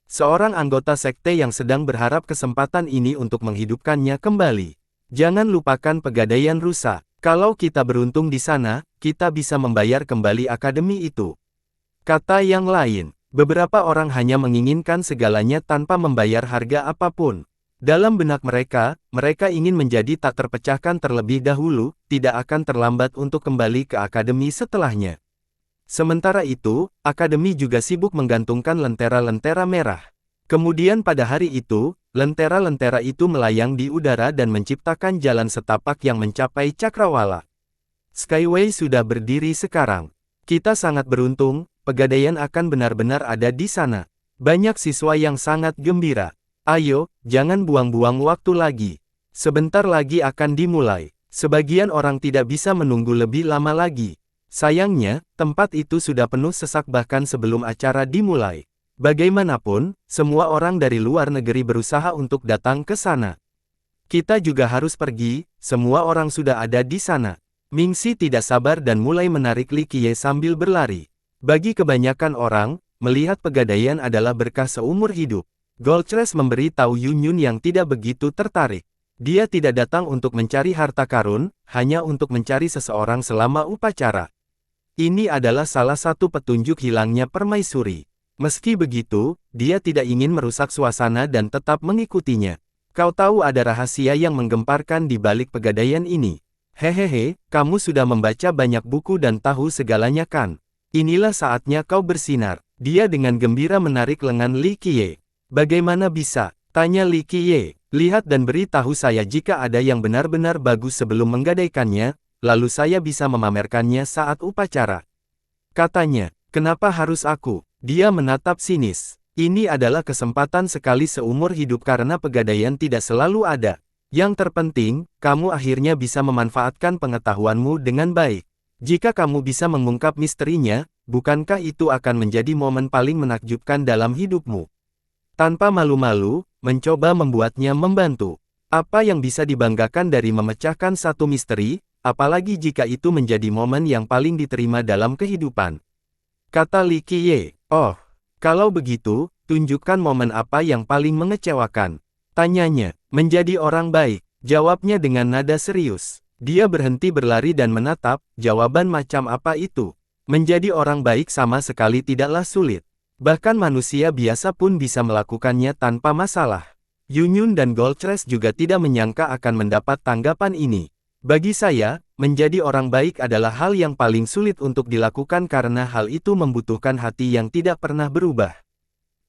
Speaker 1: Seorang anggota sekte yang sedang berharap kesempatan ini untuk menghidupkannya kembali. Jangan lupakan pegadaian rusa. Kalau kita beruntung di sana, kita bisa membayar kembali akademi itu. Kata yang lain, beberapa orang hanya menginginkan segalanya tanpa membayar harga apapun. Dalam benak mereka, mereka ingin menjadi tak terpecahkan terlebih dahulu, tidak akan terlambat untuk kembali ke akademi setelahnya. Sementara itu, akademi juga sibuk menggantungkan lentera-lentera merah. Kemudian pada hari itu, lentera-lentera itu melayang di udara dan menciptakan jalan setapak yang mencapai cakrawala. Skyway sudah berdiri sekarang. Kita sangat beruntung, pegadaian akan benar-benar ada di sana. Banyak siswa yang sangat gembira. Ayo, jangan buang-buang waktu lagi. Sebentar lagi akan dimulai. Sebagian orang tidak bisa menunggu lebih lama lagi. Sayangnya, tempat itu sudah penuh sesak bahkan sebelum acara dimulai. Bagaimanapun, semua orang dari luar negeri berusaha untuk datang ke sana. Kita juga harus pergi, semua orang sudah ada di sana. Mingxi tidak sabar dan mulai menarik Li Qiye sambil berlari. Bagi kebanyakan orang, melihat pegadaian adalah berkah seumur hidup. Goldcrest memberi tahu Yunyun yang tidak begitu tertarik. Dia tidak datang untuk mencari harta karun, hanya untuk mencari seseorang selama upacara. Ini adalah salah satu petunjuk hilangnya permaisuri. Meski begitu, dia tidak ingin merusak suasana dan tetap mengikutinya. Kau tahu ada rahasia yang menggemparkan di balik pegadaian ini. Hehehe, kamu sudah membaca banyak buku dan tahu segalanya kan? Inilah saatnya kau bersinar. Dia dengan gembira menarik lengan Li Qiye. Bagaimana bisa? Tanya Li Qiye. Lihat dan beritahu saya jika ada yang benar-benar bagus sebelum menggadaikannya, lalu saya bisa memamerkannya saat upacara. Katanya, kenapa harus aku? Dia menatap sinis. Ini adalah kesempatan sekali seumur hidup karena pegadaian tidak selalu ada. Yang terpenting, kamu akhirnya bisa memanfaatkan pengetahuanmu dengan baik. Jika kamu bisa mengungkap misterinya, bukankah itu akan menjadi momen paling menakjubkan dalam hidupmu? Tanpa malu-malu, mencoba membuatnya membantu. Apa yang bisa dibanggakan dari memecahkan satu misteri, apalagi jika itu menjadi momen yang paling diterima dalam kehidupan? Kata Li Qiye. Oh, kalau begitu, tunjukkan momen apa yang paling mengecewakan. Tanyanya. Menjadi orang baik, jawabnya dengan nada serius. Dia berhenti berlari dan menatap, jawaban macam apa itu? Menjadi orang baik sama sekali tidaklah sulit. Bahkan manusia biasa pun bisa melakukannya tanpa masalah. Yunyun dan Goldcrest juga tidak menyangka akan mendapat tanggapan ini. Bagi saya, menjadi orang baik adalah hal yang paling sulit untuk dilakukan karena hal itu membutuhkan hati yang tidak pernah berubah.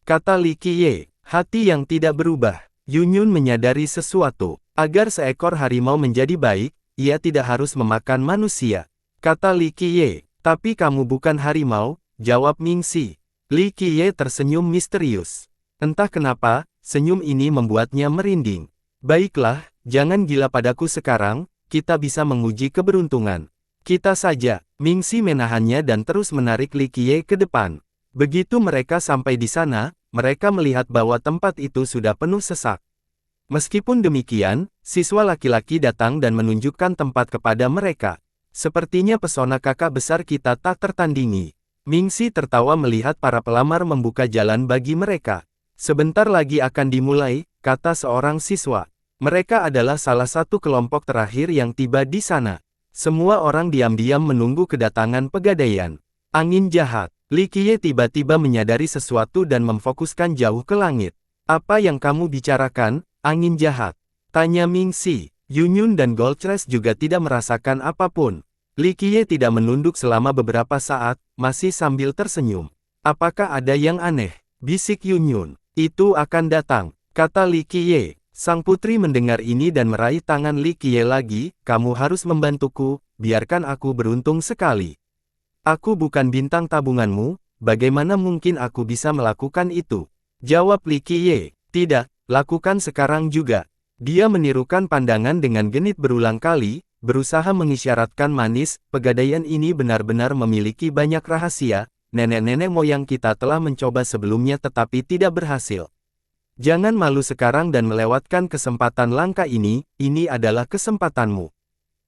Speaker 1: Kata Li Qiye, hati yang tidak berubah. Yunyun menyadari sesuatu. Agar seekor harimau menjadi baik, ia tidak harus memakan manusia. Kata Li Qiye, tapi kamu bukan harimau, jawab Mingxi. Li Qiye tersenyum misterius. Entah kenapa, senyum ini membuatnya merinding. Baiklah, jangan gila padaku sekarang, kita bisa menguji keberuntungan. Kita saja. Mingxi menahannya dan terus menarik Li Qiye ke depan. Begitu mereka sampai di sana, mereka melihat bahwa tempat itu sudah penuh sesak. Meskipun demikian, siswa laki-laki datang dan menunjukkan tempat kepada mereka. Sepertinya pesona kakak besar kita tak tertandingi. Mingxi tertawa melihat para pelamar membuka jalan bagi mereka. Sebentar lagi akan dimulai, kata seorang siswa. Mereka adalah salah satu kelompok terakhir yang tiba di sana. Semua orang diam-diam menunggu kedatangan pegadaian. Angin jahat. Li Qiye tiba-tiba menyadari sesuatu dan memfokuskan jauh ke langit. Apa yang kamu bicarakan, angin jahat? Tanya Mingxi. Yunyun dan Goldcrest juga tidak merasakan apapun. Li Qiye tidak menunduk selama beberapa saat, masih sambil tersenyum. Apakah ada yang aneh? Bisik Yunyun. Itu akan datang, kata Li Qiye. Sang putri mendengar ini dan meraih tangan Li Qiye lagi, kamu harus membantuku, biarkan aku beruntung sekali. Aku bukan bintang tabunganmu, bagaimana mungkin aku bisa melakukan itu? Jawab Li Qiye. Tidak, lakukan sekarang juga. Dia menirukan pandangan dengan genit berulang kali, berusaha mengisyaratkan manis, pegadaian ini benar-benar memiliki banyak rahasia, nenek-nenek moyang kita telah mencoba sebelumnya tetapi tidak berhasil. Jangan malu sekarang dan melewatkan kesempatan langka ini adalah kesempatanmu.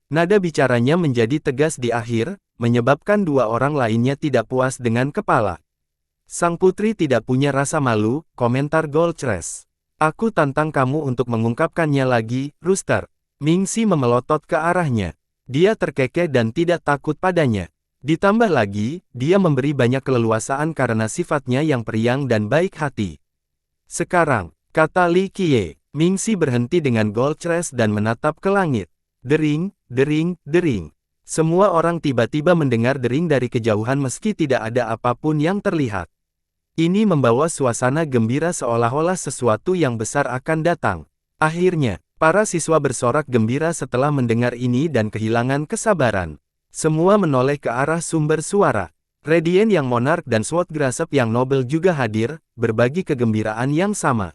Speaker 1: Nada bicaranya menjadi tegas di akhir, menyebabkan dua orang lainnya tidak puas dengan kepala. Sang putri tidak punya rasa malu, komentar Goldcrest. Aku tantang kamu untuk mengungkapkannya lagi, Rooster. Mingxi memelotot ke arahnya. Dia terkekeh dan tidak takut padanya. Ditambah lagi, dia memberi banyak keleluasaan karena sifatnya yang periang dan baik hati. Sekarang, kata Li Qiye. Mingxi berhenti dengan Goldcrest dan menatap ke langit. Dering, dering, dering. Semua orang tiba-tiba mendengar dering dari kejauhan meski tidak ada apapun yang terlihat. Ini membawa suasana gembira seolah-olah sesuatu yang besar akan datang. Akhirnya, para siswa bersorak gembira setelah mendengar ini dan kehilangan kesabaran. Semua menoleh ke arah sumber suara. Radiant yang monark dan Swordgrasp yang nobel juga hadir, berbagi kegembiraan yang sama.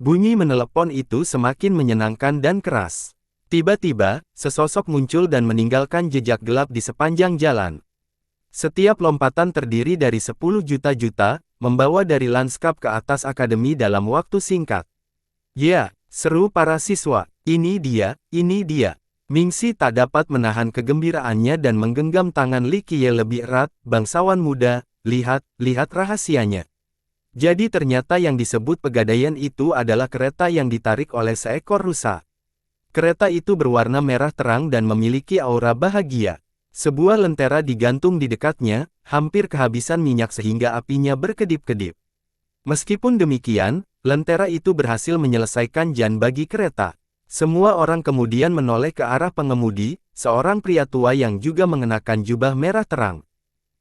Speaker 1: Bunyi menelepon itu semakin menyenangkan dan keras. Tiba-tiba, sesosok muncul dan meninggalkan jejak gelap di sepanjang jalan. Setiap lompatan terdiri dari 10 juta-juta, membawa dari lanskap ke atas akademi dalam waktu singkat. Ya, seru para siswa, ini dia, ini dia. Mingxi tak dapat menahan kegembiraannya dan menggenggam tangan Li Qiye lebih erat, bangsawan muda, lihat rahasianya. Jadi ternyata yang disebut pegadaian itu adalah kereta yang ditarik oleh seekor rusa. Kereta itu berwarna merah terang dan memiliki aura bahagia. Sebuah lentera digantung di dekatnya, hampir kehabisan minyak sehingga apinya berkedip-kedip. Meskipun demikian, lentera itu berhasil menyelesaikan jan bagi kereta. Semua orang kemudian menoleh ke arah pengemudi, seorang pria tua yang juga mengenakan jubah merah terang.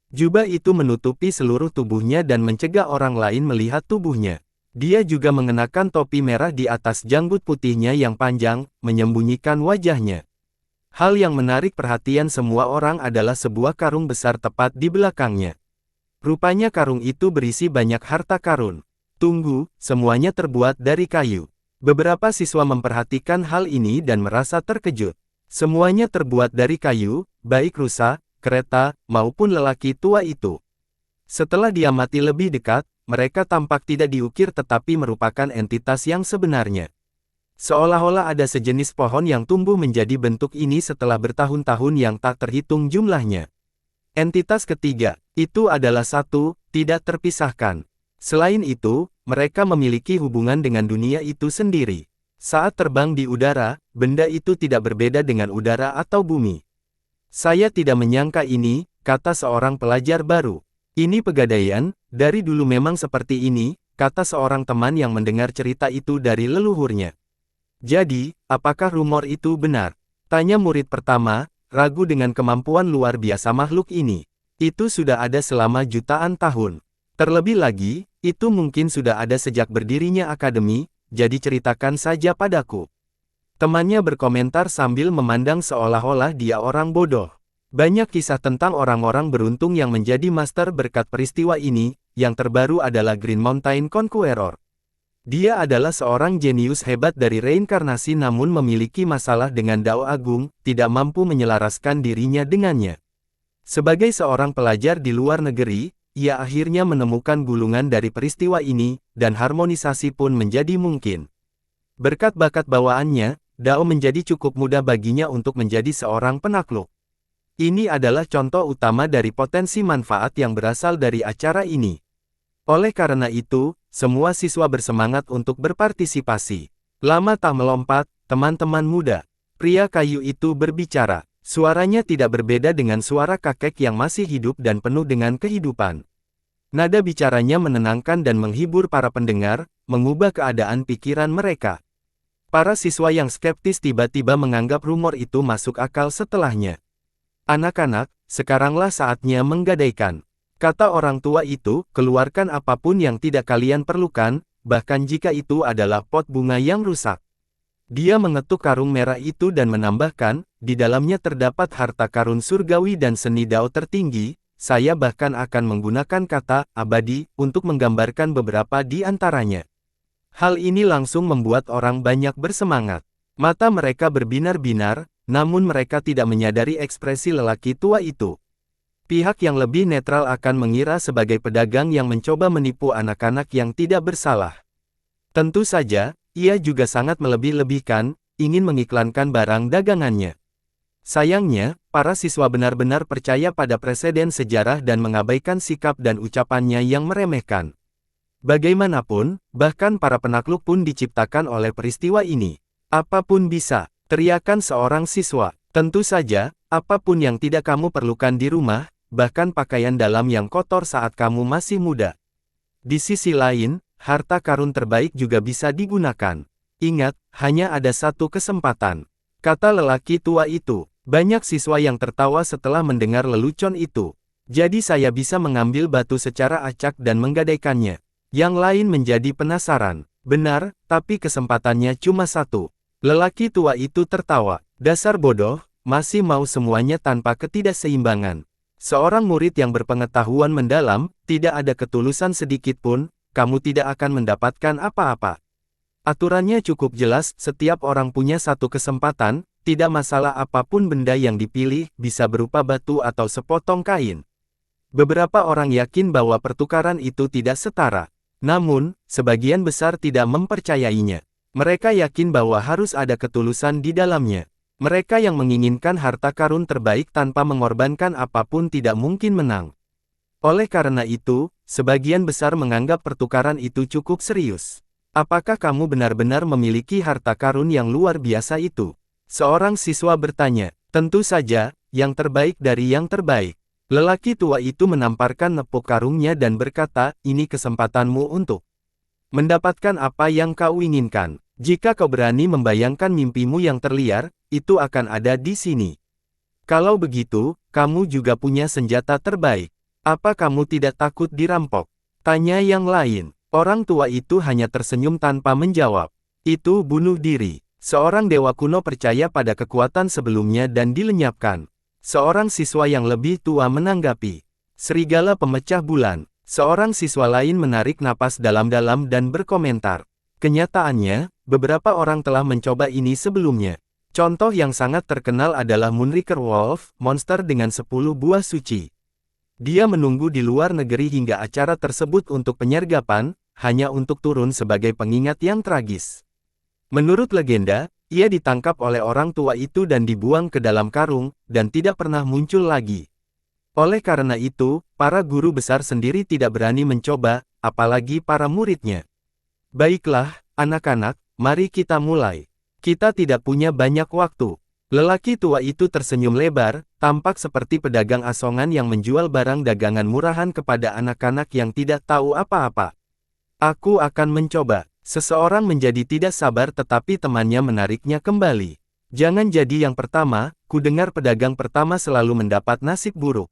Speaker 1: Jubah itu menutupi seluruh tubuhnya dan mencegah orang lain melihat tubuhnya. Dia juga mengenakan topi merah di atas janggut putihnya yang panjang, menyembunyikan wajahnya. Hal yang menarik perhatian semua orang adalah sebuah karung besar tepat di belakangnya. Rupanya karung itu berisi banyak harta karun. Tunggu, semuanya terbuat dari kayu. Beberapa siswa memperhatikan hal ini dan merasa terkejut. Semuanya terbuat dari kayu, baik rusa, kereta, maupun lelaki tua itu. Setelah diamati lebih dekat, mereka tampak tidak diukir tetapi merupakan entitas yang sebenarnya. Seolah-olah ada sejenis pohon yang tumbuh menjadi bentuk ini setelah bertahun-tahun yang tak terhitung jumlahnya. Entitas ketiga, itu adalah satu, tidak terpisahkan. Selain itu, mereka memiliki hubungan dengan dunia itu sendiri. Saat terbang di udara, benda itu tidak berbeda dengan udara atau bumi. Saya tidak menyangka ini, kata seorang pelajar baru. Ini pegadaian, dari dulu memang seperti ini, kata seorang teman yang mendengar cerita itu dari leluhurnya. Jadi, apakah rumor itu benar? Tanya murid pertama, ragu dengan kemampuan luar biasa makhluk ini. Itu sudah ada selama jutaan tahun. Terlebih lagi, itu mungkin sudah ada sejak berdirinya akademi, jadi ceritakan saja padaku. Temannya berkomentar sambil memandang seolah-olah dia orang bodoh. Banyak kisah tentang orang-orang beruntung yang menjadi master berkat peristiwa ini, yang terbaru adalah Green Mountain Conqueror. Dia adalah seorang jenius hebat dari reinkarnasi namun memiliki masalah dengan Dao Agung, tidak mampu menyelaraskan dirinya dengannya. Sebagai seorang pelajar di luar negeri, ia akhirnya menemukan gulungan dari peristiwa ini, dan harmonisasi pun menjadi mungkin. Berkat bakat bawaannya, Dao menjadi cukup mudah baginya untuk menjadi seorang penakluk. Ini adalah contoh utama dari potensi manfaat yang berasal dari acara ini. Oleh karena itu, semua siswa bersemangat untuk berpartisipasi. Lama tak melompat, teman-teman muda. Pria kayu itu berbicara. Suaranya tidak berbeda dengan suara kakek yang masih hidup dan penuh dengan kehidupan. Nada bicaranya menenangkan dan menghibur para pendengar, mengubah keadaan pikiran mereka. Para siswa yang skeptis tiba-tiba menganggap rumor itu masuk akal setelahnya. Anak-anak, sekaranglah saatnya menggadaikan. Kata orang tua itu, keluarkan apapun yang tidak kalian perlukan, bahkan jika itu adalah pot bunga yang rusak. Dia mengetuk karung merah itu dan menambahkan, di dalamnya terdapat harta karun surgawi dan seni Dao tertinggi, saya bahkan akan menggunakan kata, abadi, untuk menggambarkan beberapa di antaranya. Hal ini langsung membuat orang banyak bersemangat. Mata mereka berbinar-binar, namun mereka tidak menyadari ekspresi lelaki tua itu. Pihak yang lebih netral akan mengira sebagai pedagang yang mencoba menipu anak-anak yang tidak bersalah. Tentu saja, ia juga sangat melebih-lebihkan, ingin mengiklankan barang dagangannya. Sayangnya, para siswa benar-benar percaya pada preseden sejarah dan mengabaikan sikap dan ucapannya yang meremehkan. Bagaimanapun, bahkan para penakluk pun diciptakan oleh peristiwa ini. Apapun bisa, teriakan seorang siswa. Tentu saja, apapun yang tidak kamu perlukan di rumah, bahkan pakaian dalam yang kotor saat kamu masih muda. Di sisi lain, harta karun terbaik juga bisa digunakan. Ingat, hanya ada satu kesempatan. Kata lelaki tua itu. Banyak siswa yang tertawa setelah mendengar lelucon itu. Jadi saya bisa mengambil batu secara acak dan menggadaikannya. Yang lain menjadi penasaran. Benar, tapi kesempatannya cuma satu. Lelaki tua itu tertawa. Dasar bodoh, masih mau semuanya tanpa ketidakseimbangan. Seorang murid yang berpengetahuan mendalam, tidak ada ketulusan sedikit pun, kamu tidak akan mendapatkan apa-apa. Aturannya cukup jelas, setiap orang punya satu kesempatan, tidak masalah apapun benda yang dipilih, bisa berupa batu atau sepotong kain. Beberapa orang yakin bahwa pertukaran itu tidak setara. Namun, sebagian besar tidak mempercayainya. Mereka yakin bahwa harus ada ketulusan di dalamnya. Mereka yang menginginkan harta karun terbaik tanpa mengorbankan apapun tidak mungkin menang. Oleh karena itu, sebagian besar menganggap pertukaran itu cukup serius. Apakah kamu benar-benar memiliki harta karun yang luar biasa itu? Seorang siswa bertanya. Tentu saja, yang terbaik dari yang terbaik. Lelaki tua itu menamparkan nepuk karungnya dan berkata, ini kesempatanmu untuk mendapatkan apa yang kau inginkan. Jika kau berani membayangkan mimpimu yang terliar, itu akan ada di sini. Kalau begitu, kamu juga punya senjata terbaik. Apa kamu tidak takut dirampok? Tanya yang lain. Orang tua itu hanya tersenyum tanpa menjawab. Itu bunuh diri. Seorang dewa kuno percaya pada kekuatan sebelumnya dan dilenyapkan. Seorang siswa yang lebih tua menanggapi. Serigala pemecah bulan. Seorang siswa lain menarik napas dalam-dalam dan berkomentar. Kenyataannya, beberapa orang telah mencoba ini sebelumnya. Contoh yang sangat terkenal adalah Moonraker Wolf, monster dengan 10 buah suci. Dia menunggu di luar negeri hingga acara tersebut untuk penyergapan, hanya untuk turun sebagai pengingat yang tragis. Menurut legenda, ia ditangkap oleh orang tua itu dan dibuang ke dalam karung, dan tidak pernah muncul lagi. Oleh karena itu, para guru besar sendiri tidak berani mencoba, apalagi para muridnya. Baiklah, anak-anak, mari kita mulai. Kita tidak punya banyak waktu. Lelaki tua itu tersenyum lebar, tampak seperti pedagang asongan yang menjual barang dagangan murahan kepada anak-anak yang tidak tahu apa-apa. Aku akan mencoba. Seseorang menjadi tidak sabar tetapi temannya menariknya kembali. Jangan jadi yang pertama, ku dengar pedagang pertama selalu mendapat nasib buruk.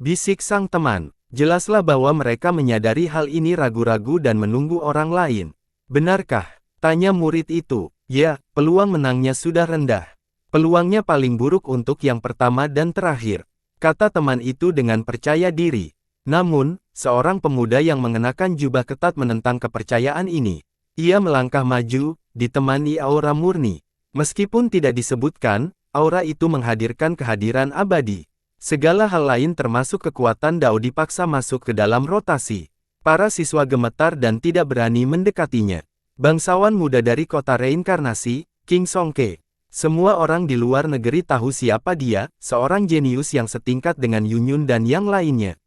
Speaker 1: Bisik sang teman. Jelaslah bahwa mereka menyadari hal ini ragu-ragu dan menunggu orang lain. Benarkah? Tanya murid itu. Ya, peluang menangnya sudah rendah. Peluangnya paling buruk untuk yang pertama dan terakhir, kata teman itu dengan percaya diri. Namun, seorang pemuda yang mengenakan jubah ketat menentang kepercayaan ini. Ia melangkah maju, ditemani aura murni. Meskipun tidak disebutkan, aura itu menghadirkan kehadiran abadi. Segala hal lain termasuk kekuatan Dao dipaksa masuk ke dalam rotasi. Para siswa gemetar dan tidak berani mendekatinya. Bangsawan muda dari kota reinkarnasi, King Songke. Semua orang di luar negeri tahu siapa dia, seorang jenius yang setingkat dengan Yunyun dan yang lainnya.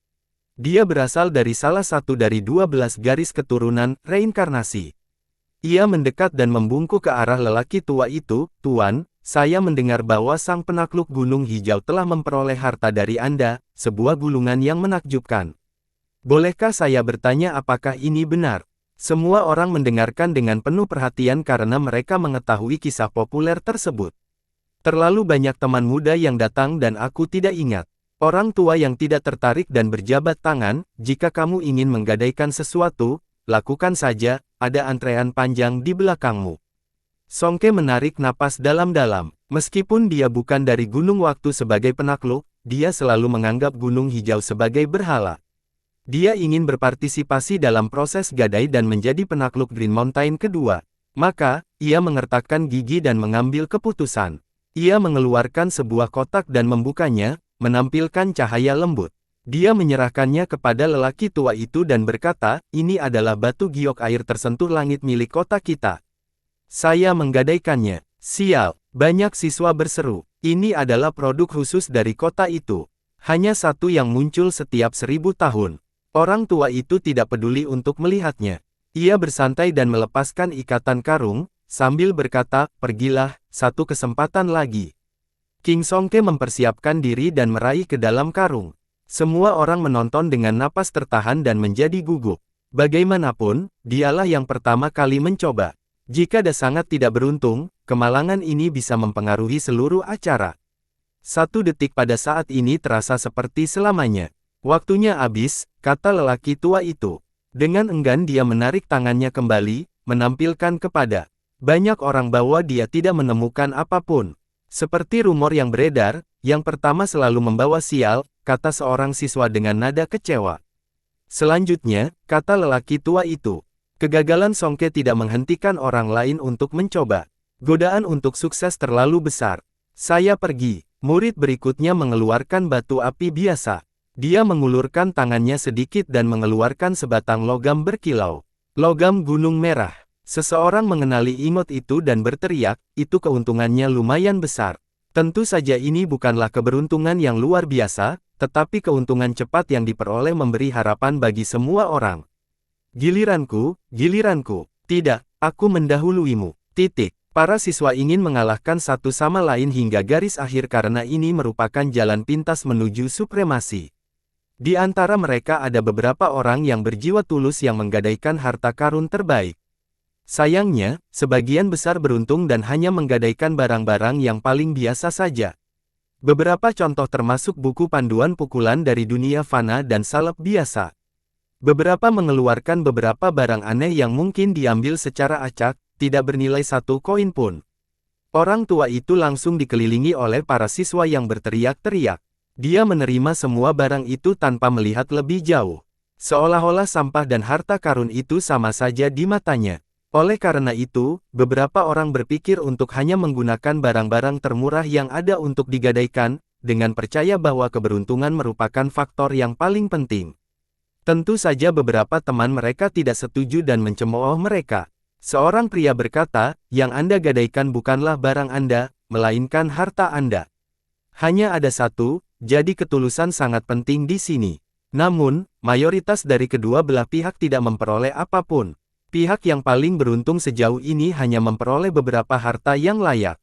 Speaker 1: Dia berasal dari salah satu dari 12 garis keturunan reinkarnasi. Ia mendekat dan membungkuk ke arah lelaki tua itu. Tuan, saya mendengar bahwa sang penakluk Gunung Hijau telah memperoleh harta dari Anda, sebuah gulungan yang menakjubkan. Bolehkah saya bertanya apakah ini benar? Semua orang mendengarkan dengan penuh perhatian karena mereka mengetahui kisah populer tersebut. Terlalu banyak teman muda yang datang dan aku tidak ingat. Orang tua yang tidak tertarik dan berjabat tangan, jika kamu ingin menggadaikan sesuatu, lakukan saja, ada antrean panjang di belakangmu. Songke menarik napas dalam-dalam. Meskipun dia bukan dari Gunung Waktu sebagai penakluk, dia selalu menganggap Gunung Hijau sebagai berhala. Dia ingin berpartisipasi dalam proses gadai dan menjadi penakluk Green Mountain kedua. Maka, ia mengertakkan gigi dan mengambil keputusan. Ia mengeluarkan sebuah kotak dan membukanya, menampilkan cahaya lembut. Dia menyerahkannya kepada lelaki tua itu dan berkata, ini adalah batu giok air tersentuh langit milik kota kita. Saya menggadaikannya. Sial, banyak siswa berseru. Ini adalah produk khusus dari kota itu. Hanya satu yang muncul setiap 1000 tahun. Orang tua itu tidak peduli untuk melihatnya. Ia bersantai dan melepaskan ikatan karung, sambil berkata, pergilah, satu kesempatan lagi. King Songke mempersiapkan diri dan meraih ke dalam karung. Semua orang menonton dengan napas tertahan dan menjadi gugup. Bagaimanapun, dialah yang pertama kali mencoba. Jika dia sangat tidak beruntung, kemalangan ini bisa mempengaruhi seluruh acara. 1 detik pada saat ini terasa seperti selamanya. Waktunya habis, kata lelaki tua itu. Dengan enggan dia menarik tangannya kembali, menampilkan kepada banyak orang bahwa dia tidak menemukan apapun. Seperti rumor yang beredar, yang pertama selalu membawa sial, kata seorang siswa dengan nada kecewa. Selanjutnya, kata lelaki tua itu, kegagalan Songke tidak menghentikan orang lain untuk mencoba. Godaan untuk sukses terlalu besar. Saya pergi. Murid berikutnya mengeluarkan batu api biasa. Dia mengulurkan tangannya sedikit dan mengeluarkan sebatang logam berkilau. Logam gunung merah. Seseorang mengenali imot itu dan berteriak, itu keuntungannya lumayan besar. Tentu saja ini bukanlah keberuntungan yang luar biasa, tetapi keuntungan cepat yang diperoleh memberi harapan bagi semua orang. Giliranku, giliranku. Tidak, aku mendahuluimu. Titik. Para siswa ingin mengalahkan satu sama lain hingga garis akhir karena ini merupakan jalan pintas menuju supremasi. Di antara mereka ada beberapa orang yang berjiwa tulus yang menggadaikan harta karun terbaik. Sayangnya, sebagian besar beruntung dan hanya menggadaikan barang-barang yang paling biasa saja. Beberapa contoh termasuk buku panduan pukulan dari dunia fana dan salep biasa. Beberapa mengeluarkan beberapa barang aneh yang mungkin diambil secara acak, tidak bernilai 1 koin pun. Orang tua itu langsung dikelilingi oleh para siswa yang berteriak-teriak. Dia menerima semua barang itu tanpa melihat lebih jauh. Seolah-olah sampah dan harta karun itu sama saja di matanya. Oleh karena itu, beberapa orang berpikir untuk hanya menggunakan barang-barang termurah yang ada untuk digadaikan, dengan percaya bahwa keberuntungan merupakan faktor yang paling penting. Tentu saja beberapa teman mereka tidak setuju dan mencemooh mereka. Seorang pria berkata, yang Anda gadaikan bukanlah barang Anda, melainkan harta Anda. Hanya ada satu, jadi ketulusan sangat penting di sini. Namun, mayoritas dari kedua belah pihak tidak memperoleh apapun. Pihak yang paling beruntung sejauh ini hanya memperoleh beberapa harta yang layak.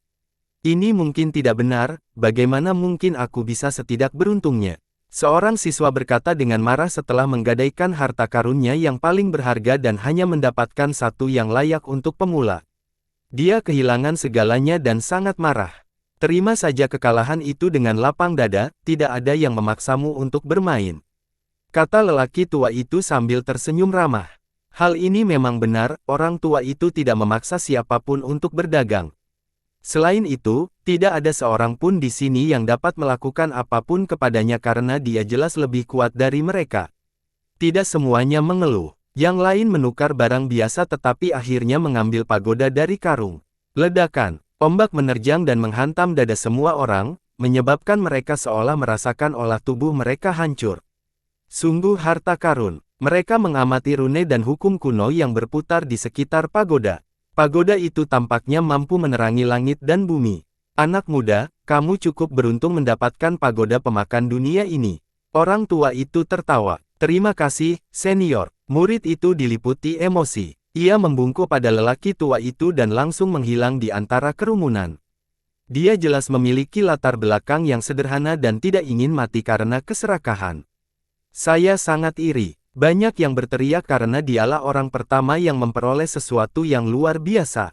Speaker 1: Ini mungkin tidak benar, bagaimana mungkin aku bisa setidak beruntungnya? Seorang siswa berkata dengan marah setelah menggadaikan harta karunnya yang paling berharga dan hanya mendapatkan satu yang layak untuk pemula. Dia kehilangan segalanya dan sangat marah. Terima saja kekalahan itu dengan lapang dada, tidak ada yang memaksamu untuk bermain. Kata lelaki tua itu sambil tersenyum ramah. Hal ini memang benar, orang tua itu tidak memaksa siapapun untuk berdagang. Selain itu, tidak ada seorang pun di sini yang dapat melakukan apapun kepadanya karena dia jelas lebih kuat dari mereka. Tidak semuanya mengeluh. Yang lain menukar barang biasa tetapi akhirnya mengambil pagoda dari karung. Ledakan, ombak menerjang dan menghantam dada semua orang, menyebabkan mereka seolah merasakan olah tubuh mereka hancur. Sungguh harta karun. Mereka mengamati rune dan hukum kuno yang berputar di sekitar pagoda. Pagoda itu tampaknya mampu menerangi langit dan bumi. Anak muda, kamu cukup beruntung mendapatkan pagoda pemakan dunia ini. Orang tua itu tertawa. Terima kasih, senior. Murid itu diliputi emosi. Ia membungkuk pada lelaki tua itu dan langsung menghilang di antara kerumunan. Dia jelas memiliki latar belakang yang sederhana dan tidak ingin mati karena keserakahan. Saya sangat iri. Banyak yang berteriak karena dialah orang pertama yang memperoleh sesuatu yang luar biasa.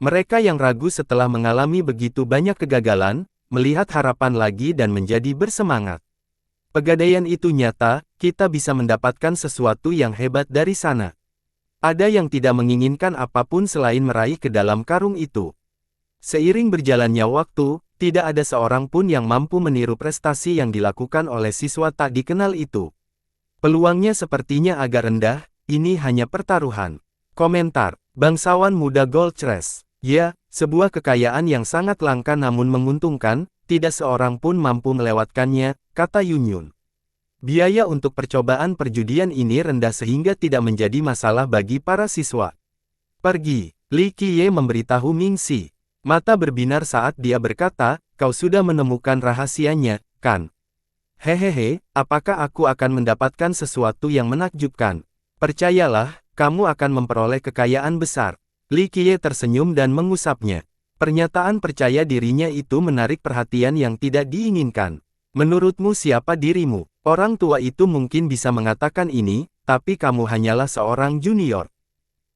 Speaker 1: Mereka yang ragu setelah mengalami begitu banyak kegagalan, melihat harapan lagi dan menjadi bersemangat. Pegadaian itu nyata, kita bisa mendapatkan sesuatu yang hebat dari sana. Ada yang tidak menginginkan apapun selain meraih ke dalam karung itu. Seiring berjalannya waktu, tidak ada seorang pun yang mampu meniru prestasi yang dilakukan oleh siswa tak dikenal itu. Peluangnya sepertinya agak rendah, ini hanya pertaruhan. Komentar, bangsawan muda Gold Rush. Ya, sebuah kekayaan yang sangat langka namun menguntungkan, tidak seorang pun mampu melewatkannya, kata Yunyun. Biaya untuk percobaan perjudian ini rendah sehingga tidak menjadi masalah bagi para siswa. Pergi, Li Qiye memberitahu Ming Xi. Mata berbinar saat dia berkata, kau sudah menemukan rahasianya, kan? Hehehe, apakah aku akan mendapatkan sesuatu yang menakjubkan? Percayalah, kamu akan memperoleh kekayaan besar. Li Qiye tersenyum dan mengusapnya. Pernyataan percaya dirinya itu menarik perhatian yang tidak diinginkan. Menurutmu siapa dirimu? Orang tua itu mungkin bisa mengatakan ini, tapi kamu hanyalah seorang junior.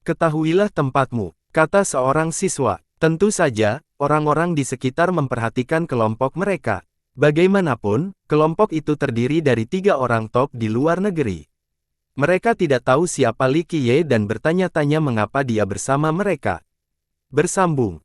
Speaker 1: Ketahuilah tempatmu, kata seorang siswa. Tentu saja, orang-orang di sekitar memperhatikan kelompok mereka. Bagaimanapun, kelompok itu terdiri dari 3 orang top di luar negeri. Mereka tidak tahu siapa Li Qiye dan bertanya-tanya mengapa dia bersama mereka. Bersambung,